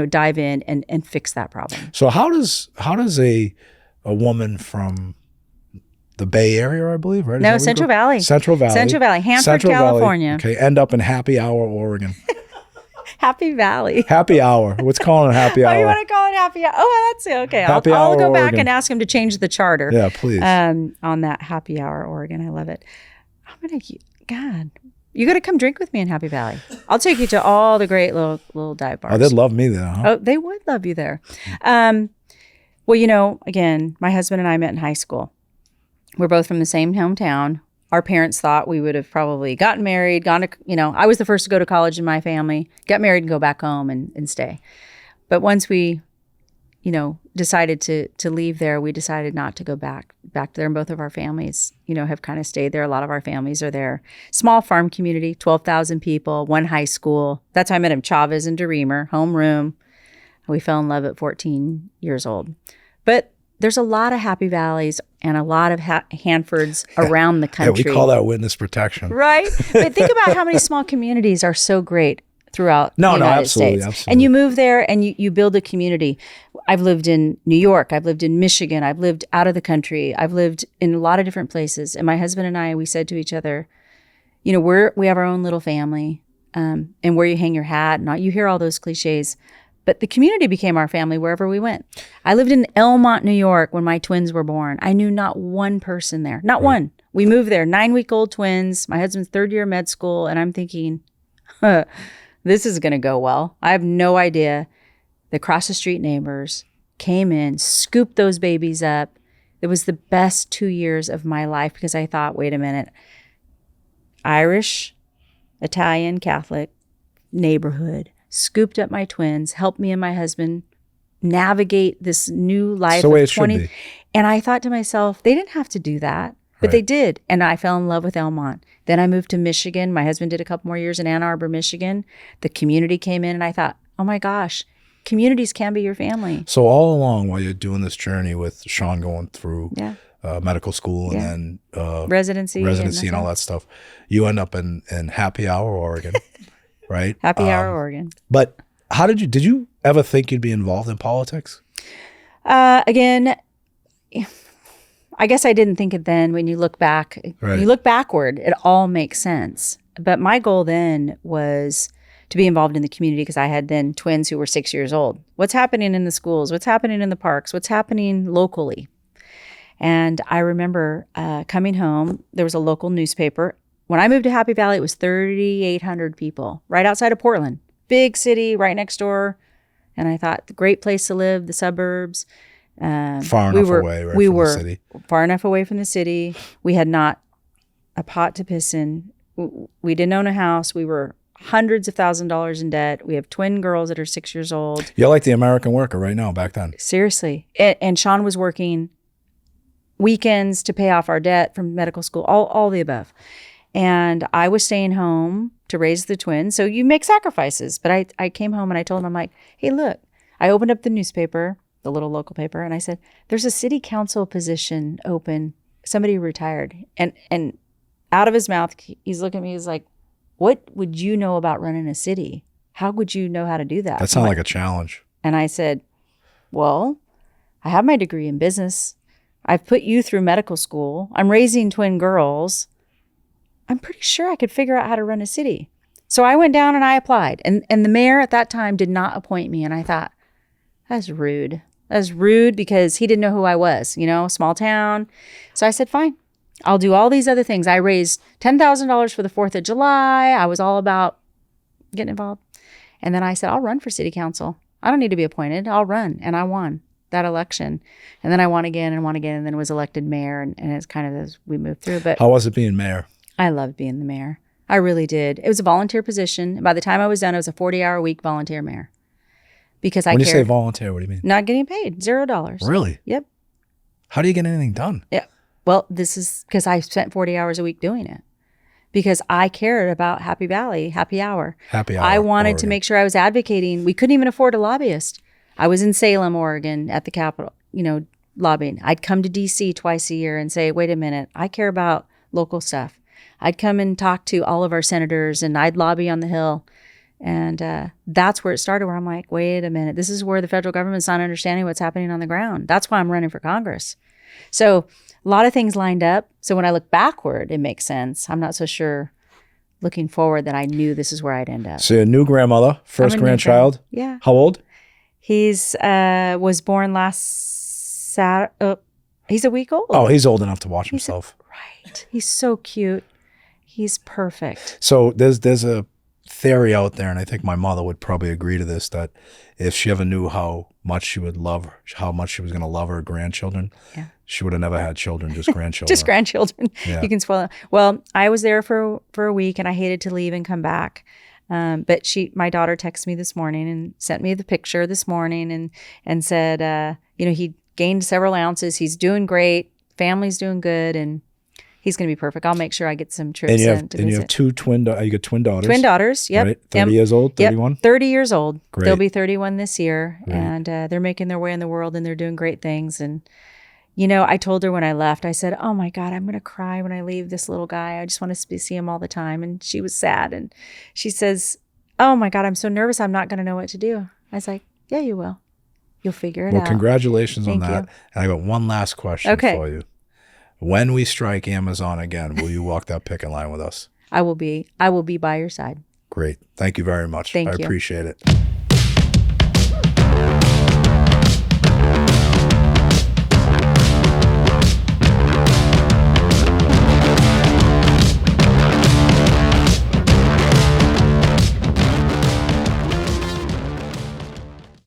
dive in and fix that problem. So how does a woman from the Bay Area, I believe, right? No, Central Valley. Central Valley. Hanford, California. Okay, end up in Happy Hour, Oregon. Happy Valley. Happy Hour. What's calling it Happy Hour? Oh, you want to call it Happy Hour? Oh, that's okay. Happy I'll Hour, go back Oregon. and ask him to change the charter. Yeah, please. On that Happy Hour, Oregon. I love it. God, you got to come drink with me in Happy Valley. I'll take you to all the great little dive bars. Oh, they'd love me there, huh? Oh, they would love you there. Again, my husband and I met in high school. We're both from the same hometown. Our parents thought we would have probably gotten married, I was the first to go to college in my family, got married and go back home and stay. But once we decided to leave there, we decided not to go back there. And both of our families, have kind of stayed there. A lot of our families are there. Small farm community, 12,000 people, one high school. That's how I met him, Chavez-DeRemer, homeroom. We fell in love at 14 years old. But there's a lot of Happy Valleys and a lot of Hanfords around the country. Yeah, we call that witness protection. Right? But think about how many small communities are so great throughout the United States. Absolutely. And you move there and you build a community. I've lived in New York. I've lived in Michigan. I've lived out of the country. I've lived in a lot of different places. And my husband and I, we said to each other, we have our own little family, and where you hang your hat. Not you hear all those cliches, but the community became our family wherever we went. I lived in Elmont, New York when my twins were born. I knew not one person there, not one. We moved there, 9-week-old twins. My husband's third year of med school, and I'm thinking, this is going to go well. I have no idea. The across the street neighbors came in, scooped those babies up. It was the best 2 years of my life because I thought, wait a minute, Irish, Italian, Catholic neighborhood, scooped up my twins, helped me and my husband navigate this new life. So it should be. And I thought to myself, they didn't have to do that, but they did. And I fell in love with Elmont. Then I moved to Michigan. My husband did a couple more years in Ann Arbor, Michigan. The community came in and I thought, oh my gosh, communities can be your family. So all along while you're doing this journey with Sean going through medical school and then residency and all that stuff, you end up in Happy Hour, Oregon, right? Happy Hour, Oregon. But how did you ever think you'd be involved in politics? Again, I guess I didn't think it then. When you look back, when you look backward, it all makes sense. But my goal then was to be involved in the community because I had then twins who were 6 years old. What's happening in the schools? What's happening in the parks? What's happening locally? And I remember coming home. There was a local newspaper. When I moved to Happy Valley, it was 3,800 people right outside of Portland. Big city right next door. And I thought, great place to live, the suburbs. Far enough away from the city. Far enough away from the city. We had not a pot to piss in. We didn't own a house. We were hundreds of $1,000s in debt. We have twin girls that are 6 years old. You're like the American worker right now back then. Seriously. And Sean was working weekends to pay off our debt from medical school, all the above. And I was staying home to raise the twins. So you make sacrifices. But I came home and I told him, I'm like, hey, look, I opened up the newspaper, the little local paper, and I said, there's a city council position open. Somebody retired. And out of his mouth, he's looking at me, he's like, what would you know about running a city? How would you know how to do that? That sounds like a challenge. And I said, well, I have my degree in business. I've put you through medical school. I'm raising twin girls. I'm pretty sure I could figure out how to run a city. So I went down and I applied. And the mayor at that time did not appoint me. And I thought, that's rude. That's rude because he didn't know who I was, small town. So I said, fine. I'll do all these other things. I raised $10,000 for the 4th of July. I was all about getting involved. And then I said, I'll run for city council. I don't need to be appointed. I'll run. And I won that election. And then I won again and then was elected mayor. And it's kind of as we moved through. But how was it being mayor? I loved being the mayor. I really did. It was a volunteer position. By the time I was done, it was a 40-hour-a-week volunteer mayor. Because when you say volunteer, what do you mean? Not getting paid, $0. Really? Yep. How do you get anything done? Yeah. Well, this is because I spent 40 hours a week doing it. Because I cared about Happy Valley, Happy Hour. Happy Hour. I wanted to make sure I was advocating. We couldn't even afford a lobbyist. I was in Salem, Oregon at the Capitol, lobbying. I'd come to D.C. twice a year and say, wait a minute, I care about local stuff. I'd come and talk to all of our senators and I'd lobby on the Hill. And that's where it started, where I'm like, wait a minute, this is where the federal government's not understanding what's happening on the ground. That's why I'm running for Congress. So a lot of things lined up. So when I look backward, it makes sense. I'm not so sure looking forward that I knew this is where I'd end up. So you're a new grandmother, first grandchild. Yeah. How old? He's was born last Saturday. He's a week old. Oh, he's old enough to watch himself. Right. He's so cute. He's perfect. So there's a theory out there, and I think my mother would probably agree to this, that if she ever knew how much she would love, how much she was going to love her grandchildren, she would have never had children, just grandchildren. Just grandchildren. Yeah. You can spoil it. Well, I was there for a week, and I hated to leave and come back. But my daughter texted me this morning and sent me the picture this morning and said, he gained several ounces. He's doing great. Family's doing good. And he's going to be perfect. I'll make sure I get some trips in to visit. You have two twin daughters? Twin daughters, yep. Right? 30 years old, 31? Yep, 30 years old. Great. They'll be 31 this year. Great. And they're making their way in the world and they're doing great things. And, I told her when I left, I said, oh my God, I'm going to cry when I leave this little guy. I just want to see him all the time. And she was sad. And she says, oh my God, I'm so nervous. I'm not going to know what to do. I was like, yeah, you will. You'll figure it out. Well, congratulations on Thank that. you. And I got one last question for you. When we strike Amazon again, will you walk that picket line with us? I will be by your side. Great. Thank you very much. Thank I you. appreciate it.